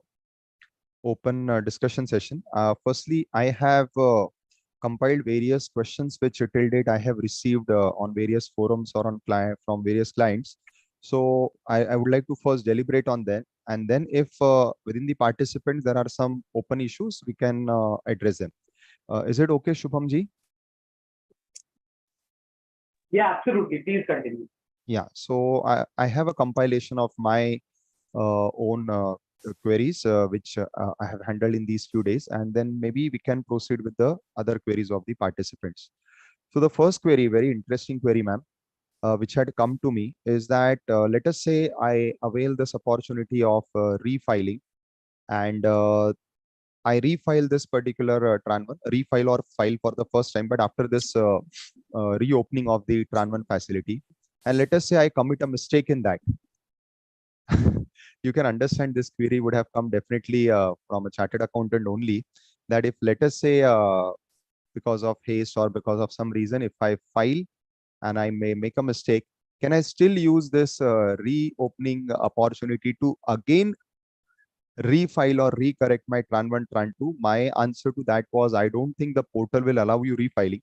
open discussion session. Firstly, I have compiled various questions which till date I have received on various forums or on from various clients. So I would like to first deliberate on them, and then if within the participants there are some open issues, we can address them. Is it okay, Shubham ji? Yeah, absolutely. Please continue. Yeah, so I have a compilation of my own queries which I have handled in these few days, and then maybe we can proceed with the other queries of the participants. So the first query, very interesting query, ma'am, which had come to me is that let us say I avail this opportunity of refiling, and I refile this particular Tran 1, refile or file for the first time, but after this reopening of the Tran 1 facility, and let us say I commit a mistake in that. You can understand this query would have come definitely from a chartered accountant only, that if let us say because of haste or because of some reason, if I file and I may make a mistake, can I still use this reopening opportunity to again refile or recorrect my Tran 1, Tran 2? My answer to that was, I don't think the portal will allow you refiling.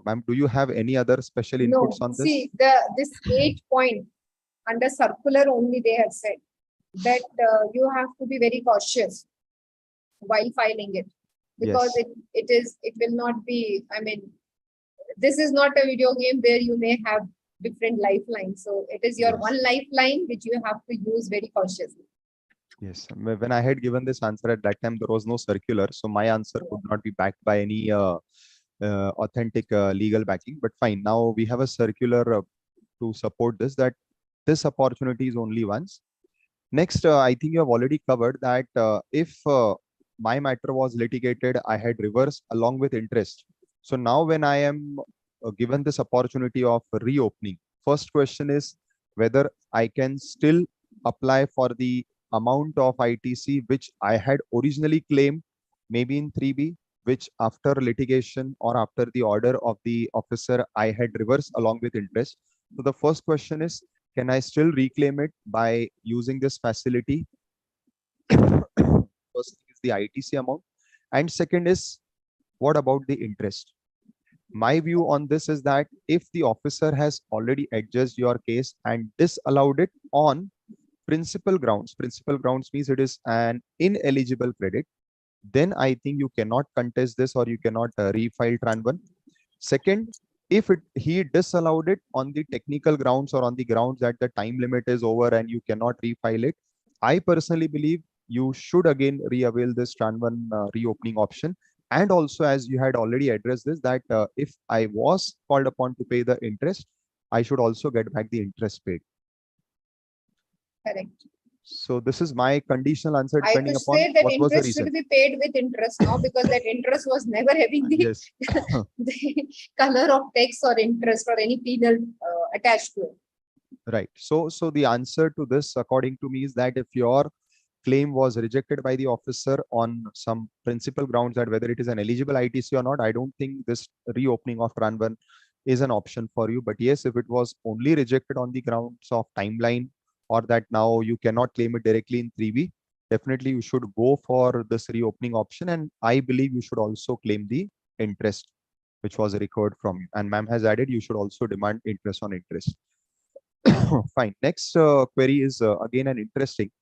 Ma'am, do you have any other special inputs on this? See, this 8 point under circular only, they have said that you have to be very cautious while filing it, because Yes. it will not be, I mean, this is not a video game where you may have different lifelines. So it is your Yes. one lifeline which you have to use very cautiously. Yes, when I had given this answer at that time, there was no circular, so my answer could not be backed by any authentic legal backing. But fine, now we have a circular to support this, that this opportunity is only once. Next, I think you have already covered that if my matter was litigated, I had reversed along with interest. So now when I am given this opportunity of reopening, first question is whether I can still apply for the amount of ITC which I had originally claimed, maybe in 3B, which after litigation or after the order of the officer, I had reversed along with interest. So the first question is, can I still reclaim it by using this facility? First thing is the ITC amount. And second is, what about the interest? My view on this is that if the officer has already adjudged your case and disallowed it on principal grounds means it is an ineligible credit, then I think you cannot contest this or you cannot refile Tran 1. Second, if he disallowed it on the technical grounds or on the grounds that the time limit is over and you cannot refile it, I personally believe you should again reavail this Tran 1 reopening option. And also, as you had already addressed this, that if I was called upon to pay the interest, I should also get back the interest paid. Correct. So this is my conditional answer I depending could upon say that what was the interest reason. should be paid with interest now, because that interest was never having the, Yes. the color of tax or interest or any penal attached to it. Right. So the answer to this, according to me, is that if your claim was rejected by the officer on some principal grounds, that whether it is an eligible ITC or not, I don't think this reopening of Tran 1 is an option for you. But yes, if it was only rejected on the grounds of timeline, or that now you cannot claim it directly in 3B, definitely you should go for this reopening option. And I believe you should also claim the interest which was recovered from you. And ma'am has added, you should also demand interest on interest. Fine. Next query is again an interesting.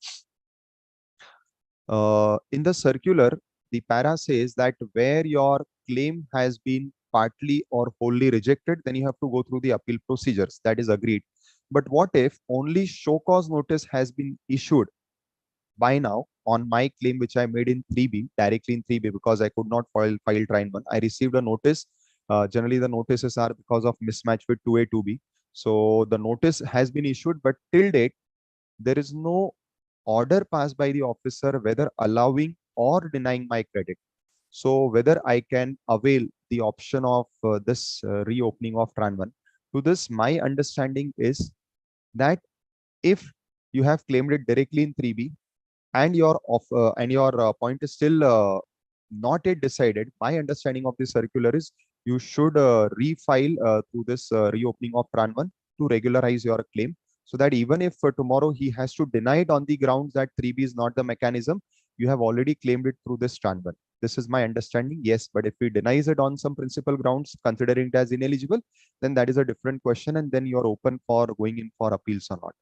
In the circular, the para says that where your claim has been partly or wholly rejected, then you have to go through the appeal procedures. That is agreed. But what if only show cause notice has been issued by now on my claim, which I made in 3B, directly in 3B, because I could not file Tran 1. I received a notice. Generally, the notices are because of mismatch with 2A, 2B. So the notice has been issued, but till date, there is no order passed by the officer whether allowing or denying my credit. So whether I can avail the option of this reopening of Tran 1. To this, my understanding is that if you have claimed it directly in 3B and your point is still not yet decided, my understanding of the circular is you should refile through this reopening of Tran 1 to regularize your claim, so that even if tomorrow he has to deny it on the grounds that 3B is not the mechanism, you have already claimed it through this Tran 1. This is my understanding. Yes, but if he denies it on some principal grounds, considering it as ineligible, then that is a different question, and then you're open for going in for appeals or not.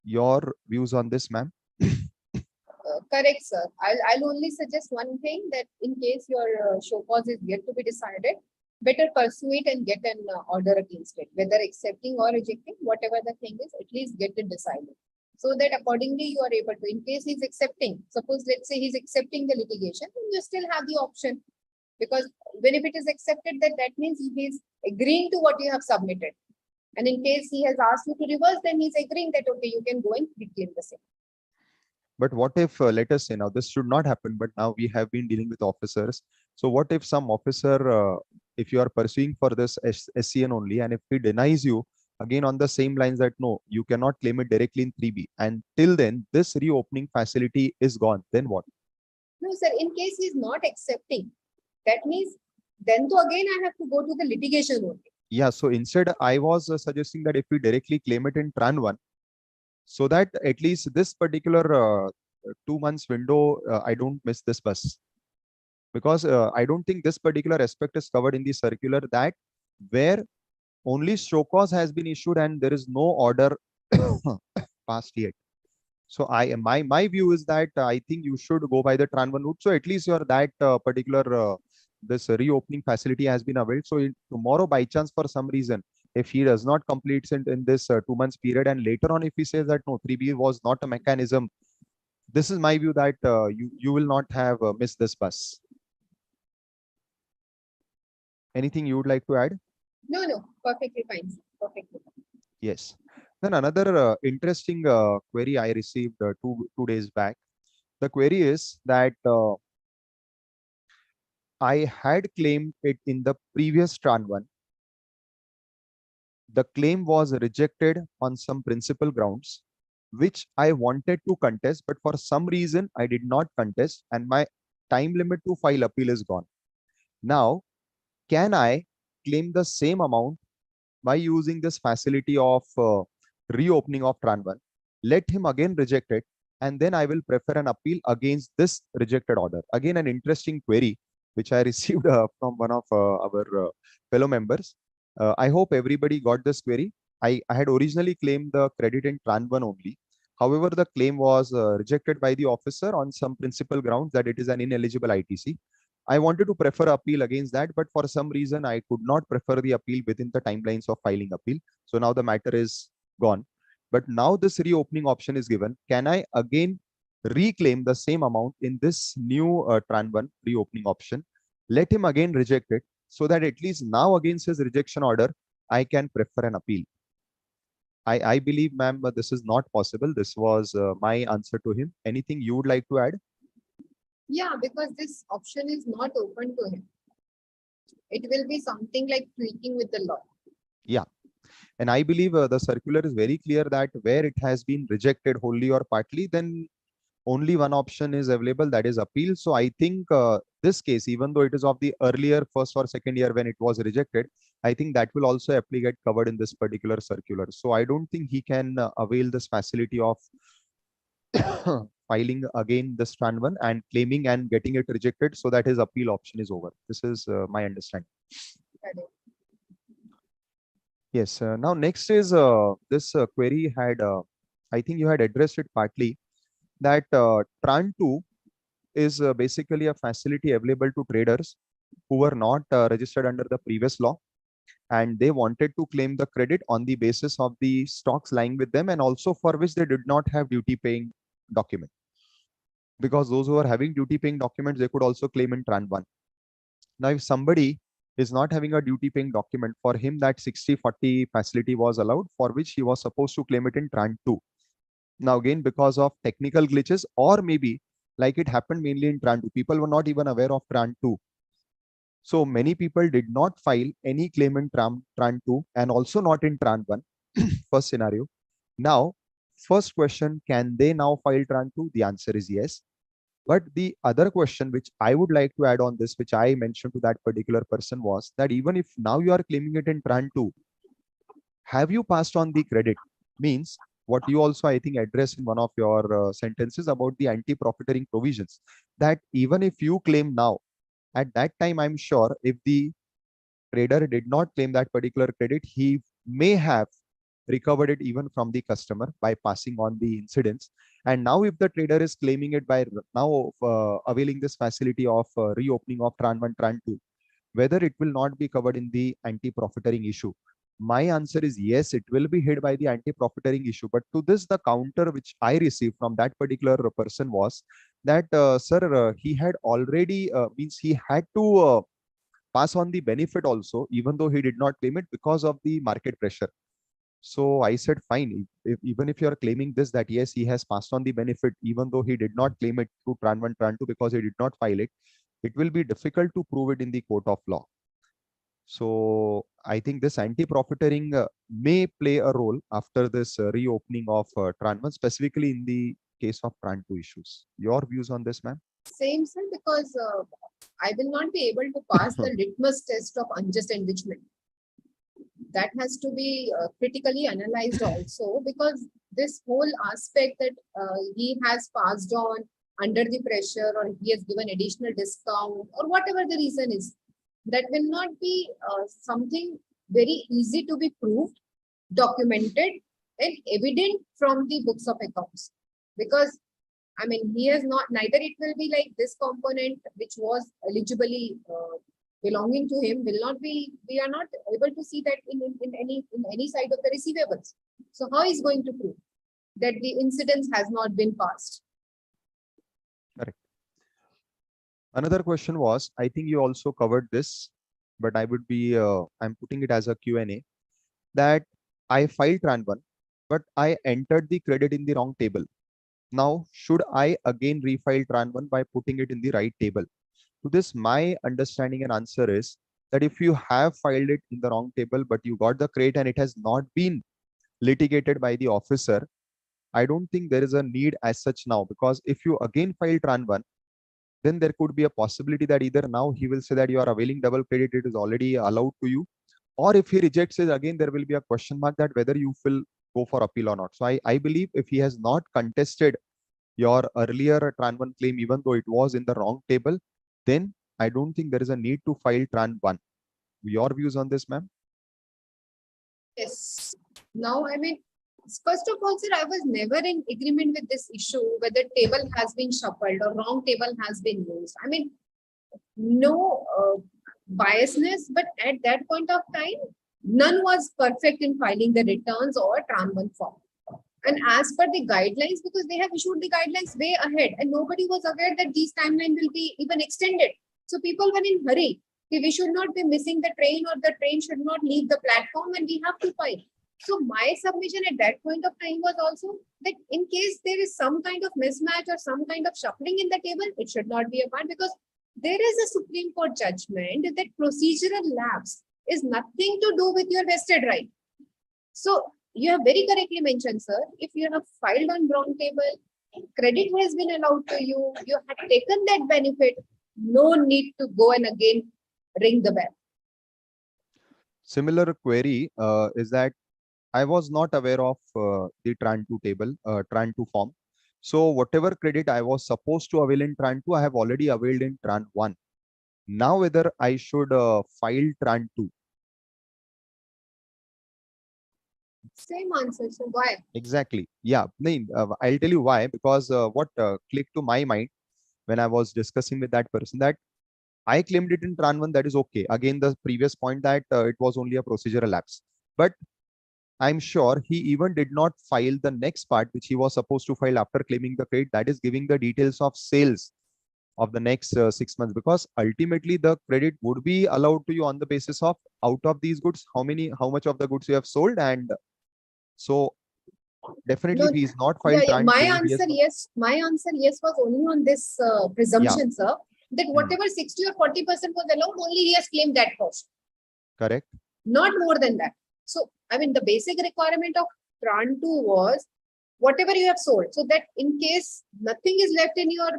Your views on this, ma'am? Correct, sir. I'll only suggest one thing, that in case your show cause is yet to be decided, better pursue it and get an order against it, whether accepting or rejecting, whatever the thing is, at least get it decided. So that accordingly you are able to, in case he's accepting, suppose let's say he's accepting the litigation, then you still have the option. Because when if it is accepted, that means he is agreeing to what you have submitted. And in case he has asked you to reverse, then he's agreeing that, okay, you can go and reclaim the same. But what if, let us say now, this should not happen, but now we have been dealing with officers. So what if some officer, if you are pursuing for this SCN only, and if he denies you, again on the same lines that no, you cannot claim it directly in 3B, and till then this reopening facility is gone, then what? No, sir, in case he is not accepting, that means then to again I have to go to the litigation only. Yeah, so instead I was suggesting that if we directly claim it in Tran 1, so that at least this particular 2 months window, I don't miss this bus. Because I don't think this particular aspect is covered in the circular, that where only show cause has been issued and there is no order passed yet. So my view is that I think you should go by the Tran 1 route. So at least your that particular this reopening facility has been availed. So tomorrow, by chance, for some reason, if he does not complete it in this 2 months period, and later on, if he says that no, 3B was not a mechanism, this is my view that you will not have missed this bus. Anything you would like to add? No, perfectly fine, sir. Perfectly fine. Yes. Then another interesting query I received two days back. The query is that I had claimed it in the previous Tran 1. The claim was rejected on some principal grounds, which I wanted to contest, but for some reason I did not contest, and my time limit to file appeal is gone. Now, can I claim the same amount by using this facility of reopening of Tran 1? Let him again reject it, and then I will prefer an appeal against this rejected order. Again, an interesting query which I received from one of our fellow members. I hope everybody got this query. I had originally claimed the credit in Tran 1 only. However, the claim was rejected by the officer on some principal grounds that it is an ineligible ITC. I wanted to prefer appeal against that, but for some reason I could not prefer the appeal within the timelines of filing appeal. So now the matter is gone. But now this reopening option is given. Can I again reclaim the same amount in this new Tran 1 reopening option? Let him again reject it, so that at least now against his rejection order, I can prefer an appeal. I believe, ma'am, this is not possible. This was my answer to him. Anything you would like to add? Yeah, because this option is not open to him. It will be something like tweaking with the law. Yeah. And I believe the circular is very clear that where it has been rejected wholly or partly, then only one option is available, that is appeal. So I think this case, even though it is of the earlier first or second year when it was rejected, I think that will also aptly get covered in this particular circular. So I don't think he can avail this facility of filing again the strand one and claiming and getting it rejected so that his appeal option is over. This is my understanding. Correct. Yes. Now next is this query had, I think you had addressed it partly, that Tran 2 is basically a facility available to traders who were not registered under the previous law, and they wanted to claim the credit on the basis of the stocks lying with them, and also for which they did not have duty paying document. Because those who are having duty paying documents, they could also claim in Tran 1. Now, if somebody is not having a duty paying document, for him that 60-40 facility was allowed, for which he was supposed to claim it in Tran 2. Now, again, because of technical glitches, or maybe like it happened mainly in Tran 2, people were not even aware of Tran 2. So many people did not file any claim in Tran 2 and also not in Tran 1. First scenario. Now, first question, can they now file Tran 2? The answer is yes. But the other question which I would like to add on this, which I mentioned to that particular person, was that even if now you are claiming it in Tran 2, have you passed on the credit? Means what you also, I think, addressed in one of your sentences about the anti-profiteering provisions, that even if you claim now, at that time, I'm sure if the trader did not claim that particular credit, he may have recovered it even from the customer by passing on the incidents. And now if the trader is claiming it by now availing this facility of reopening of Tran 1, Tran 2, whether it will not be covered in the anti-profiteering issue. My answer is yes, it will be hit by the anti-profiteering issue. But to this, the counter which I received from that particular person was that, sir, he had already, means he had to pass on the benefit also, even though he did not claim it because of the market pressure. So I said, fine, even if you are claiming this, that yes, he has passed on the benefit, even though he did not claim it through Tran 1, Tran 2 because he did not file it, it will be difficult to prove it in the court of law. So I think this anti-profiteering may play a role after this reopening of Tran 1, specifically in the case of Tran 2 issues. Your views on this, ma'am? Same, sir, because I will not be able to pass the litmus test of unjust enrichment. That has to be critically analyzed also, because this whole aspect that he has passed on under the pressure, or he has given additional discount, or whatever the reason is, that will not be something very easy to be proved, documented, and evident from the books of accounts. Because I mean, he has not, neither it will be like this component which was eligibly belonging to him will not be, we are not able to see that in any side of the receivables. So how is going to prove that the incidence has not been passed? Correct. Another question was, I think you also covered this, but I would be, I'm putting it as a Q&A, that I filed Tran 1, but I entered the credit in the wrong table. Now, should I again refile Tran 1 by putting it in the right table? To this, my understanding and answer is that if you have filed it in the wrong table, but you got the credit and it has not been litigated by the officer, I don't think there is a need as such now, because if you again file Tran 1, then there could be a possibility that either now he will say that you are availing double credit, it is already allowed to you, or if he rejects it, again, there will be a question mark that whether you will go for appeal or not. So I believe if he has not contested your earlier Tran 1 claim, even though it was in the wrong table, then I don't think there is a need to file Tran 1. Your views on this, ma'am? Yes. Now, I mean, first of all, sir, I was never in agreement with this issue, whether table has been shuffled or wrong table has been used. I mean, no biasness, but at that point of time, none was perfect in filing the returns or Tran 1 form. And as per the guidelines, because they have issued the guidelines way ahead, and nobody was aware that these timeline will be even extended. So people were in hurry. We should not be missing the train, or the train should not leave the platform, and we have to file. So my submission at that point of time was also that in case there is some kind of mismatch or some kind of shuffling in the table, it should not be a part, because there is a Supreme Court judgment that procedural lapse is nothing to do with your vested right. So you have very correctly mentioned, sir, if you have filed on brown table, credit has been allowed to you, you have taken that benefit, no need to go and again ring the bell. Similar query is that I was not aware of the Tran 2 table, Tran 2 form. So whatever credit I was supposed to avail in Tran 2, I have already availed in Tran 1. Now whether I should file Tran 2. Same answer, so why? Exactly. Yeah. I'll tell you why. Because what clicked to my mind when I was discussing with that person, that I claimed it in Tran 1, that is okay. Again, the previous point that it was only a procedural lapse. But I'm sure he even did not file the next part, which he was supposed to file after claiming the credit, that is giving the details of sales of the next 6 months, because ultimately the credit would be allowed to you on the basis of out of these goods, how much of the goods you have sold. And so definitely No, if he is not filed yeah. Tran My 2, answer yes. My answer yes was only on this presumption, sir, that whatever 60 or 40% was allowed, only he has claimed that cost. correct. Not more than that. So, I mean, the basic requirement of Tran 2 was whatever you have sold. So that in case nothing is left in your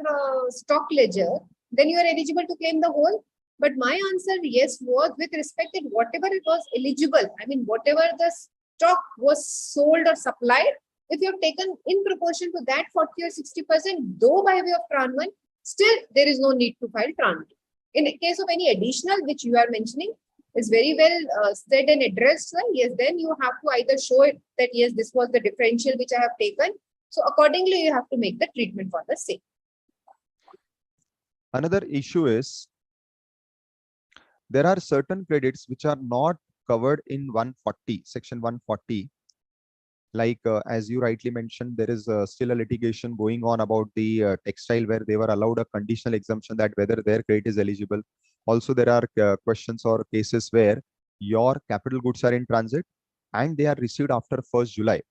stock ledger, then you are eligible to claim the whole. But my answer, yes, was with respect to whatever it was eligible. I mean, whatever the stock was sold or supplied, if you have taken in proportion to that 40 or 60%, though by way of Tran 1, still there is no need to file Tran 2. In case of any additional, which you are mentioning, is very well said and addressed, sir. Yes, then you have to either show it that yes, this was the differential which I have taken. So accordingly, you have to make the treatment for the same. Another issue is there are certain credits which are not covered in 140, section 140. Like as you rightly mentioned, there is still a litigation going on about the textile, where they were allowed a conditional exemption that whether their credit is eligible. Also, there are questions or cases where your capital goods are in transit and they are received after 1st July.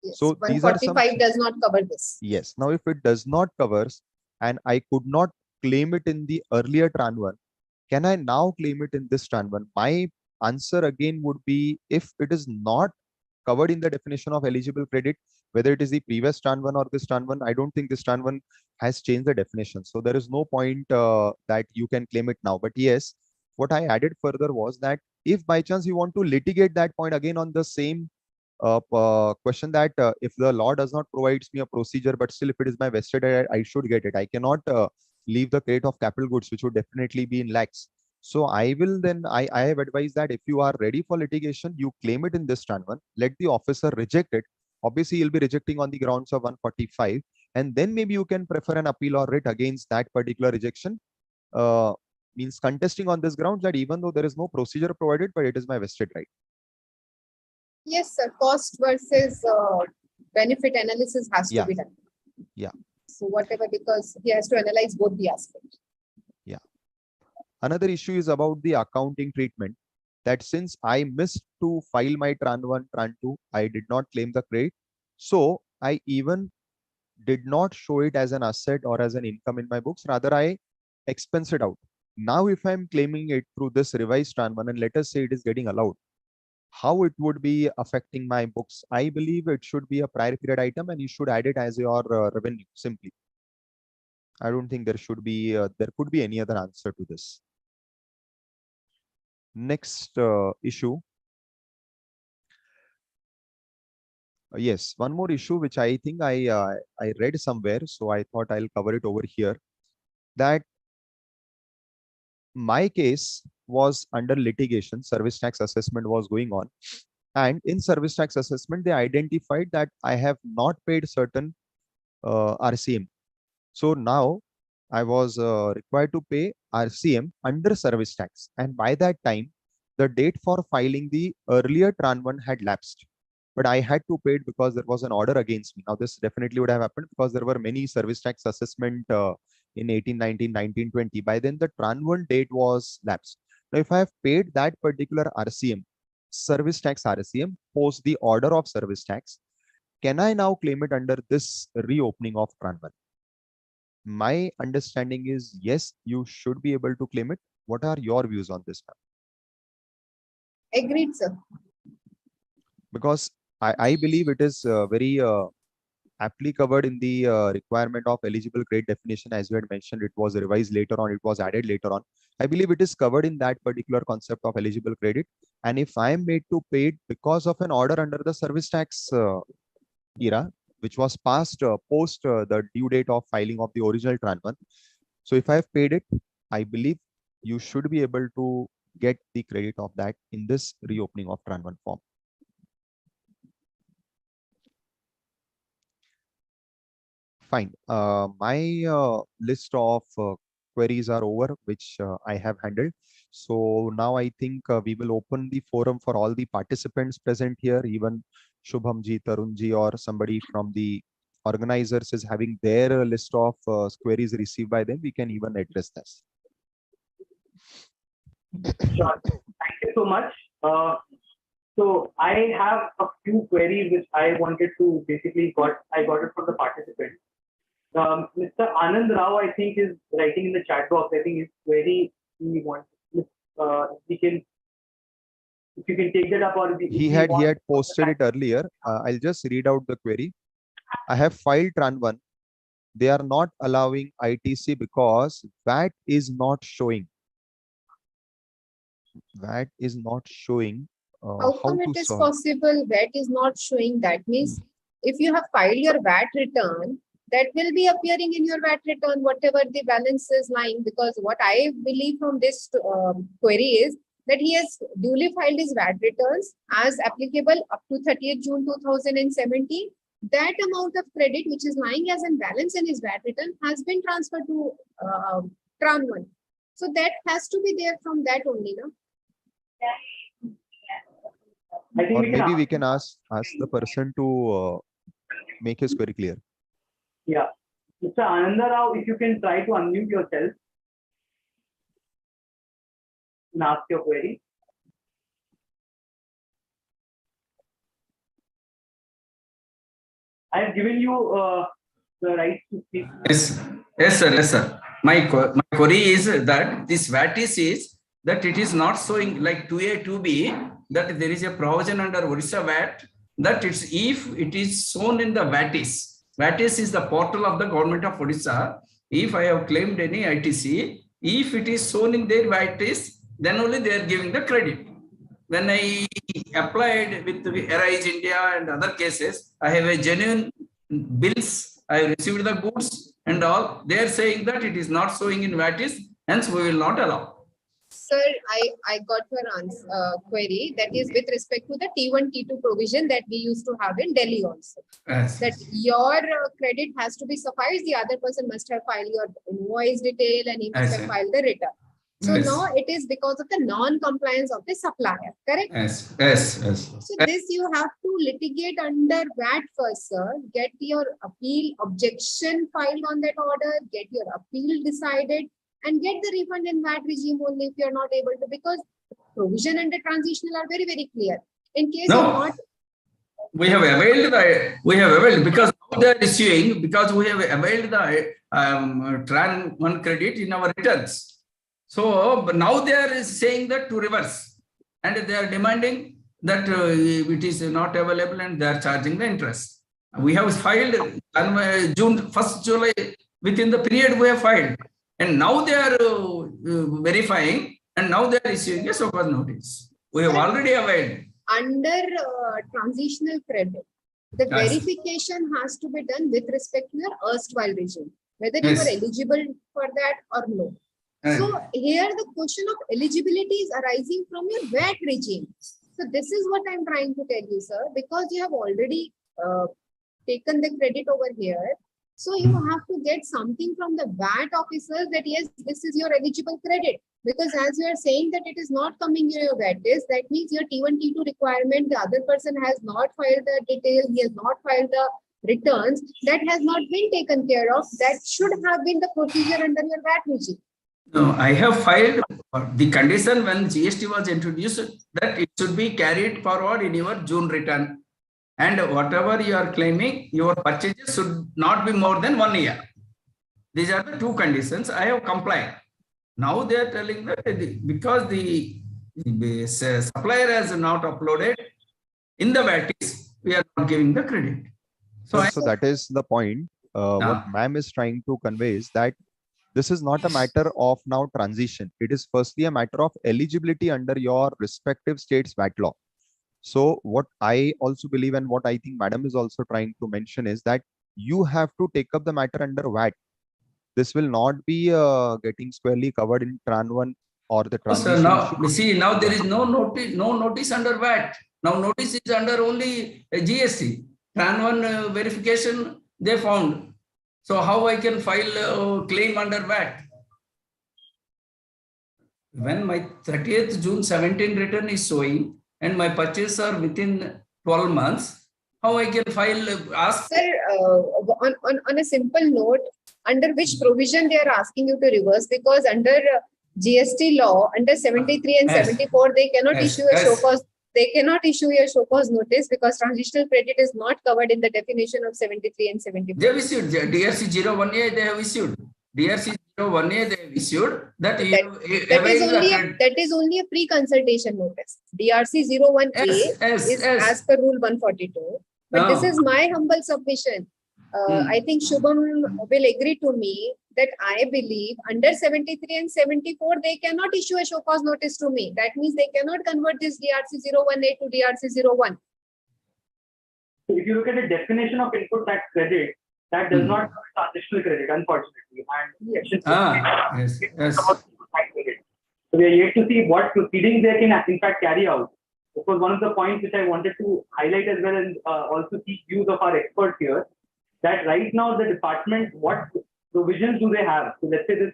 Yes, So these are some. 145 does not cover this. Yes. Now, if it does not covers and I could not claim it in the earlier Tran 1, can I now claim it in this Tran 1? My answer again would be, if it is not covered in the definition of eligible credit, whether it is the previous Tran 1 or this Tran 1, I don't think this Tran 1 has changed the definition. So there is no point that you can claim it now. But yes, what I added further was that if by chance you want to litigate that point again on the same question, that if the law does not provides me a procedure, but still if it is my vested right, I should get it. I cannot leave the credit of capital goods, which would definitely be in lakhs. So I will then, I have advised that if you are ready for litigation, you claim it in this Tran 1, let the officer reject it. Obviously, you'll be rejecting on the grounds of 145, and then maybe you can prefer an appeal or writ against that particular rejection. Means contesting on this grounds that even though there is no procedure provided, but it is my vested right. Yes, sir. Cost versus benefit analysis has to be done. Yeah. So whatever, because he has to analyze both the aspects. Yeah. Another issue is about the accounting treatment, that since I missed to file my Tran 1, Tran 2, I did not claim the credit. So I even did not show it as an asset or as an income in my books. Rather, I expense it out. Now, if I'm claiming it through this revised Tran 1, and let us say it is getting allowed, how it would be affecting my books? I believe it should be a prior period item and you should add it as your revenue simply. I don't think there should be, there could be any other answer to this. Next issue. Yes, one more issue which I think I read somewhere, so I thought I'll cover it over here. That my case was under litigation, service tax assessment was going on, and in service tax assessment they identified that I have not paid certain RCM. So now I was required to pay RCM under service tax, and by that time the date for filing the earlier Tran 1 had lapsed, but I had to pay it because there was an order against me. Now this definitely would have happened because there were many service tax assessment in 18, 19, 19, 20. By then the Tran 1 date was lapsed. Now if I have paid that particular RCM, service tax RSCM post the order of service tax, can I now claim it under this reopening of Tran 1? My understanding is yes, you should be able to claim it. What are your views on this, ma'am? Agreed, sir. Because I believe it is very aptly covered in the requirement of eligible credit definition. As you had mentioned, it was revised later on, it was added later on. I believe it is covered in that particular concept of eligible credit. And if I am made to pay it because of an order under the service tax era, which was passed post the due date of filing of the original Tran 1. So if I have paid it, I believe you should be able to get the credit of that in this reopening of Tran 1 form. Fine. My list of queries are over, which I have handled. So now I think we will open the forum for all the participants present here. Even Shubhamji, Tarunji, or somebody from the organizers is having their list of queries received by them. We can even address this. Sure. Thank you so much. So I have a few queries which I wanted to basically I got it from the participants. Mr. Anand Rao, I think, is writing in the chat box. I think his query he wants. If you can take that up, or He had posted it earlier. I'll just read out the query. I have filed Tran 1. They are not allowing ITC because VAT is not showing. VAT is not showing. How come it is possible VAT is not showing? That means if you have filed your VAT return, that will be appearing in your VAT return, whatever the balance is lying. Because what I believe from this query is that he has duly filed his VAT returns as applicable up to 30th June 2017. That amount of credit which is lying as a balance in his VAT return has been transferred to Tran 1. So that has to be there from that only, no? Or maybe we can ask the person to make his query clear. Yeah. Mr. Ananda Rao, if you can try to unmute yourself and ask your query. I have given you the right to speak. Yes, sir. Yes, sir. My query is that this VAT is that it is not showing like 2A, 2B, that there is a provision under Odisha VAT that it's if it is shown in the VATIS. VATIS is the portal of the government of Odisha. If I have claimed any ITC, if it is shown in their VATIS, then only they are giving the credit. When I applied with Arise India and other cases, I have a genuine bills, I have received the goods and all. They are saying that it is not showing in VATIS, hence we will not allow. Sir, I got your answer, query, that is with respect to the T1, T2 provision that we used to have in Delhi also. Yes. That your credit has to be sufficed, the other person must have filed your invoice detail and he must have filed the return. So now it is because of the non-compliance of the supplier, correct? Yes, yes, yes. So this you have to litigate under VAT first, sir. Get your appeal objection filed on that order, get your appeal decided, and get the refund in VAT regime only if you are not able to, because provision under transitional are very, very clear. In case you're not, we have availed because now they are issuing, because we have availed the Tran 1 credit in our returns. So now they are saying that to reverse, and they are demanding that it is not available and they are charging the interest. We have filed June 1st July, within the period we have filed, and now they are verifying, and now they are issuing a so-called notice. We have already availed. Under transitional credit, the verification has to be done with respect to your erstwhile regime, whether you are eligible for that or no. So here the question of eligibility is arising from your VAT regime. So this is what I'm trying to tell you, sir, because you have already taken the credit over here. So you have to get something from the VAT officers that yes, this is your eligible credit. Because as you are saying that it is not coming in your VAT list, that means your T1, T2 requirement, the other person has not filed the details, he has not filed the returns, that has not been taken care of. That should have been the procedure under your VAT regime. No, I have filed The condition when GST was introduced that it should be carried forward in your June return, and whatever you are claiming, your purchases should not be more than 1 year. These are the two conditions. I have complied. Now they are telling that because the supplier has not uploaded in the VAT, we are not giving the credit. So that is the point. What ma'am is trying to convey is that this is not a matter of now transition. It is firstly a matter of eligibility under your respective state's VAT law. So what I also believe and what I think madam is also trying to mention is that you have to take up the matter under VAT. This will not be getting squarely covered in Tran 1 or the transition. So now, see, now there is no notice under VAT. Now notice is under only GST. Tran 1 verification they found. So how I can file a claim under VAT? When my 30th June 17 return is showing and my purchases are within 12 months, how I can file, ask? Sir, on a simple note, under which provision they are asking you to reverse? Because under GST law, under 73 and 74, they cannot issue a show cause. They cannot issue a show cause notice because transitional credit is not covered in the definition of 73 and 74. They have issued DRC 01A. They have issued DRC 01A. They have issued that. That is only a pre-consultation notice. DRC 01A is as per Rule 142. But this is my humble submission. I think Shubham will agree to me that I believe under 73 and 74, they cannot issue a show cause notice to me. That means they cannot convert this DRC 01A to DRC 01. If you look at the definition of input tax credit, that does not cover transitional credit, unfortunately. And so we are yet to see what proceedings they can in fact carry out. This was one of the points which I wanted to highlight as well, and also seek views of our experts here. That right now the department, what provisions do they have? So let's say this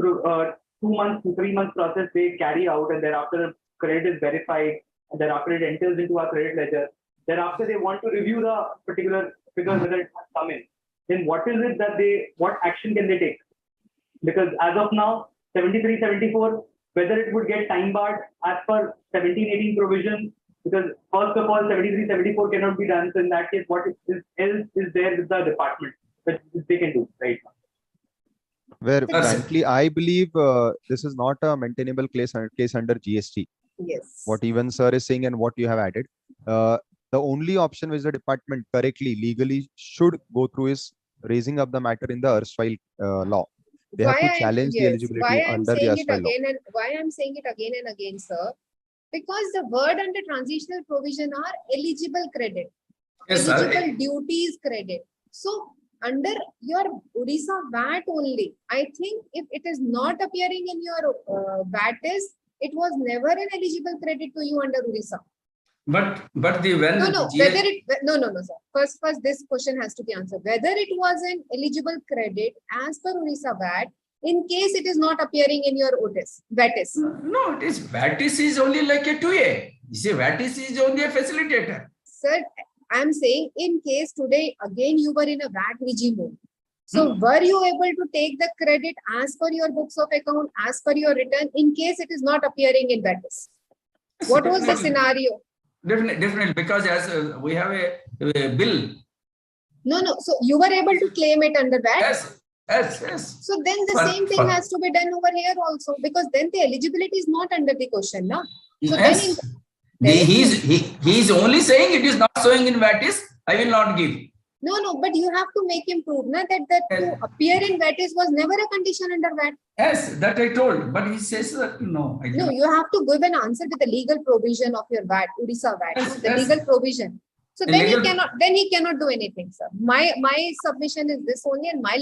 2 months to 3 months process they carry out, and thereafter the credit is verified, and thereafter it enters into our credit ledger. Thereafter they want to review the particular figures whether it has come in. Then what is it that what action can they take? Because as of now, 73, 74, whether it would get time barred as per 17, 18 provisions, because first of all, 73, 74 cannot be done. So in that case, what else is there with the department that they can do right now? Where frankly, I believe this is not a maintainable case under GST. Yes. What even sir is saying and what you have added. The only option which the department correctly, legally should go through is raising up the matter in the erstwhile law. They have to challenge the eligibility under the erstwhile law. Why I'm saying it again and again, sir? Because the word under transitional provision are eligible credit, eligible duties credit. So under your Odisha VAT only, I think if it is not appearing in your VAT, it was never an eligible credit to you under Odisha. But the when no, sir. First this question has to be answered. Whether it was an eligible credit as per Odisha VAT, in case it is not appearing in your VATIS. No, it is VATIS is only like a 2A. You see, VATIS is only a facilitator. Sir, I am saying in case today again you were in a VAT regime. So were you able to take the credit as per your books of account, as per your return, in case it is not appearing in VATIS? What was the scenario? Definitely, because as we have a bill. No. So you were able to claim it under VAT? Yes. So then the same thing has to be done over here also, because then the eligibility is not under the question, no? So yes. He's only saying it is not showing in VATIS, I will not give. No, but you have to make him prove that to appear in VATIS was never a condition under VAT. Yes, that I told, but he says that no. No, you have to give an answer with the legal provision of your VAT, Odisha VAT, legal provision. So then he cannot do anything, sir. My submission is this only, and my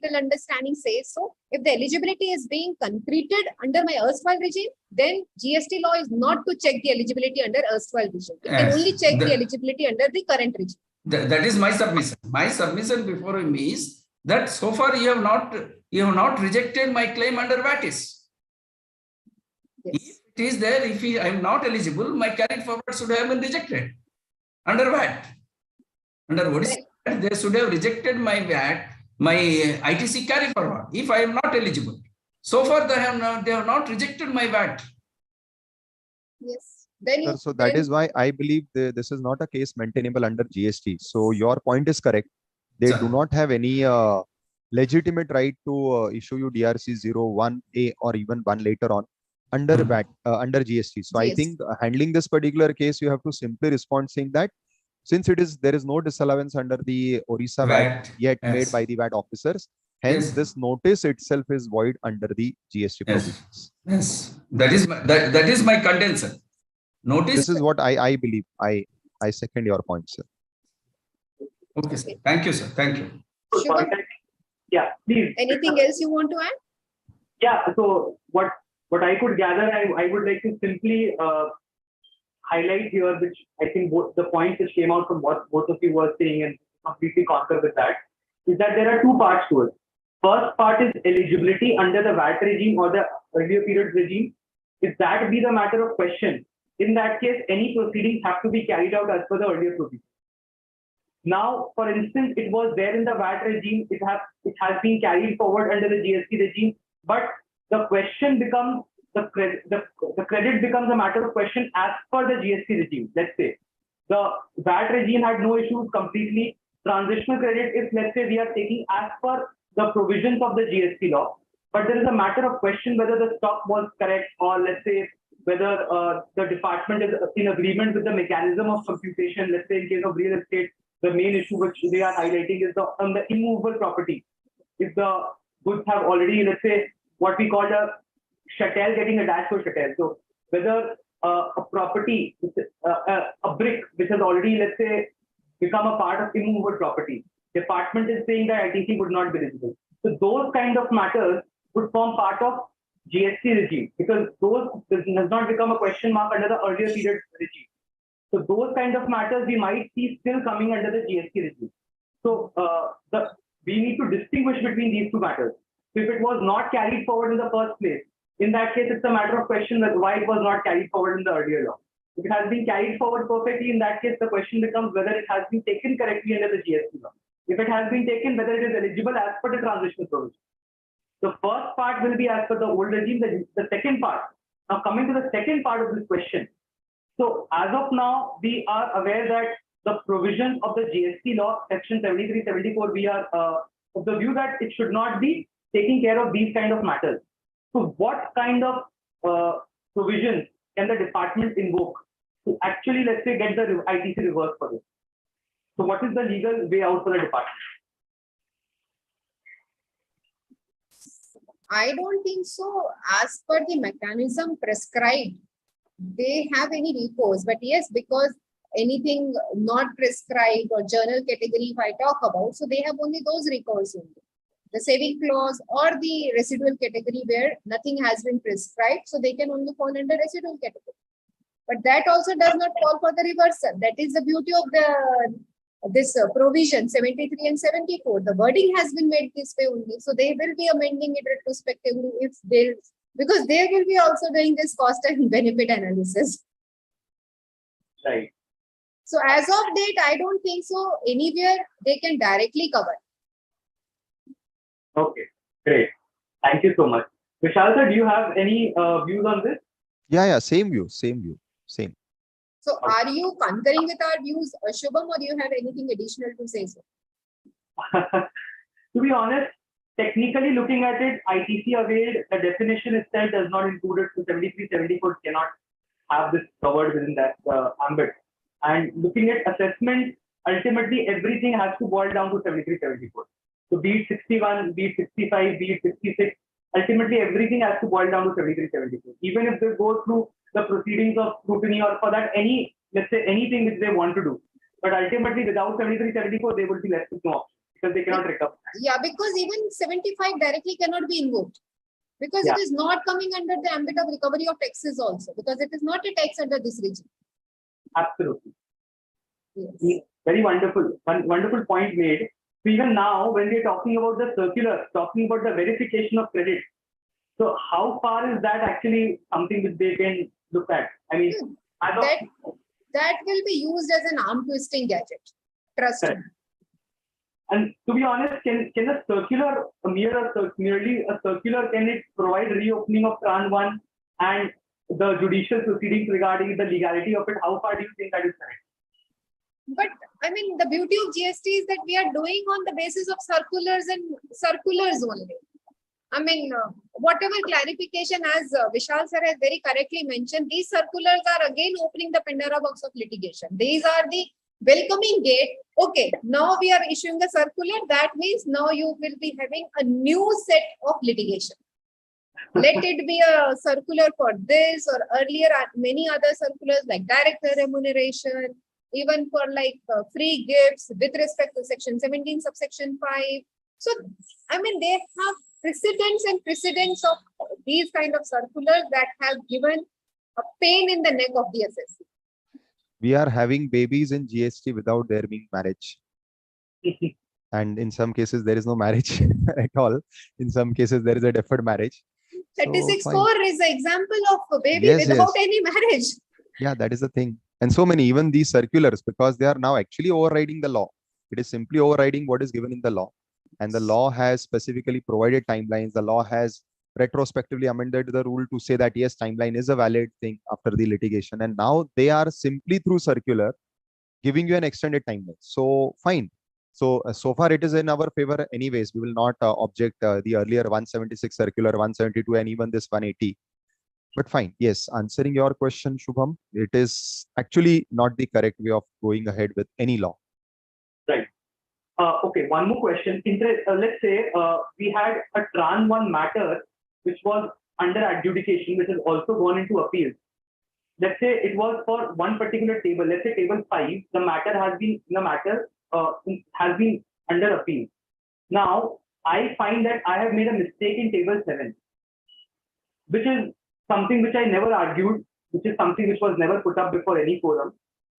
little understanding says so. If the eligibility is being concreted under my erstwhile regime, then GST law is not to check the eligibility under erstwhile regime. It can only check the eligibility under the current regime. That is my submission. My submission before him is that so far you have not rejected my claim under VATIS. Yes. If it is there, if I am not eligible, my carried forward should have been rejected under VAT. Under Odisha, they should have rejected my VAT, my ITC carry forward if I am not eligible. So far, they have not rejected my VAT. Yes. Then Sir, you, so that then, is why I believe this is not a case maintainable under GST. So your point is correct. They Sir. do not have any legitimate right to issue you DRC 01A or even one later on under VAT, under GST. So I GST. think handling this particular case, you have to simply respond saying that since there is no disallowance under the Orissa VAT yet made Yes. by the VAT officers, hence Yes. this notice itself is void under the GST Yes. provisions. Yes. That is my contention. Notice. This is what I believe. I second your point, sir. Okay, sir. Thank you, sir. Thank you. Shubham, Yeah, please. anything else you want to add? Yeah, so what I could gather, I would like to simply highlight here, which I think both the points which came out from what both of you were saying and completely concur with that, is that there are two parts to it. First part is eligibility under the VAT regime or the earlier period regime. If that be the matter of question, in that case, any proceedings have to be carried out as per the earlier provision. Now, for instance, it was there in the VAT regime, it has been carried forward under the GST regime, but the question becomes, the credit becomes a matter of question as per the GST regime. Let's say the VAT regime had no issues completely. Transitional credit, if let's say we are taking as per the provisions of the GST law, but there is a matter of question whether the stock was correct, or let's say whether the department is in agreement with the mechanism of computation. Let's say in case of real estate, the main issue which they are highlighting is on the immovable property. If the goods have already, let's say, what we call a chattel getting attached to a chattel. So whether a property, a brick which has already, let's say, become a part of immovable property, department is saying that ITC would not be eligible. So those kind of matters would form part of GST regime, because those does not become a question mark under the earlier period regime. So those kind of matters we might see still coming under the GST regime. So we need to distinguish between these two matters. So if it was not carried forward in the first place, in that case, it's a matter of question that why it was not carried forward in the earlier law. If it has been carried forward perfectly, in that case, the question becomes whether it has been taken correctly under the GST law. If it has been taken, whether it is eligible as per the transitional provision. The first part will be as per the old regime. The second part. Now coming to the second part of this question. So as of now, we are aware that the provisions of the GST law, section 73-74, we are of the view that it should not be taking care of these kind of matters. So what kind of provisions can the department invoke to actually, let's say, get the ITC reversed for this? So what is the legal way out for the department? I don't think so. As per the mechanism prescribed, they have any recourse. But yes, because anything not prescribed or journal category, if I talk about, so they have only those recourse only. The saving clause or the residual category where nothing has been prescribed, so they can only fall under residual category. But that also does not call for the reversal. That is the beauty of this provision 73 and 74. The wording has been made this way only, so they will be amending it retrospectively if they, because they will be also doing this cost and benefit analysis. Right. So as of date, I don't think so anywhere they can directly cover. Okay, great. Thank you so much. Vishal sir, do you have any views on this? Yeah, same view. Same. So are you concurring with our views, Shubham, or do you have anything additional to say, sir? To be honest, technically looking at it, ITC Avail, the definition itself does not include it. So 73-74 cannot have this covered within that ambit. And looking at assessment, ultimately everything has to boil down to 73-74. So be it 61, be it 65, be it 66, ultimately everything has to boil down to 73-74. Even if they go through the proceedings of scrutiny or for that any, let's say anything which they want to do. But ultimately without 73-74, they will be left with no option because they cannot recover. Yeah, because even 75 directly cannot be invoked. Because it is not coming under the ambit of recovery of taxes also, because it is not a tax under this regime. Absolutely. Yes. Very wonderful. Wonderful point made. So even now, when we are talking about the circular, talking about the verification of credit, so how far is that actually something that they can look at? I mean, that will be used as an arm twisting gadget. Trust me. And to be honest, can a circular, merely a circular, can it provide reopening of Tran 1 and the judicial proceedings regarding the legality of it? How far do you think that is correct? But I mean, the beauty of GST is that we are doing on the basis of circulars and circulars only. I mean, whatever clarification, as Vishal sir has very correctly mentioned, these circulars are again opening the Pandora box of litigation. These are the welcoming gate. Okay, now we are issuing a circular. That means now you will be having a new set of litigation. Let it be a circular for this, or earlier many other circulars like director remuneration, even for like free gifts with respect to section 17 subsection 5. So I mean, they have precedents of these kind of circulars that have given a pain in the neck of the assessee. We are having babies in GST without there being marriage. And in some cases, there is no marriage at all. In some cases, there is a deferred marriage. 36(4) is an example of a baby Yes, without yes. any marriage. Yeah, that is the thing. And so many, even these circulars, because they are now actually overriding the law. It is simply overriding what is given in the law. And the law has specifically provided timelines. The law has retrospectively amended the rule to say that, yes, timeline is a valid thing after the litigation. And now they are simply through circular giving you an extended timeline. So fine. So, so far it is in our favor anyways. We will not object the earlier 176 circular, 172, and even this 180. But fine, yes, answering your question, Shubham, it is actually not the correct way of going ahead with any law. Right. Okay, one more question. Let's say we had a Tran 1 matter which was under adjudication, which has also gone into appeal. Let's say it was for one particular table. Let's say table 5. The matter has been under appeal. Now I find that I have made a mistake in table 7, which is something which I never argued, which is something which was never put up before any forum.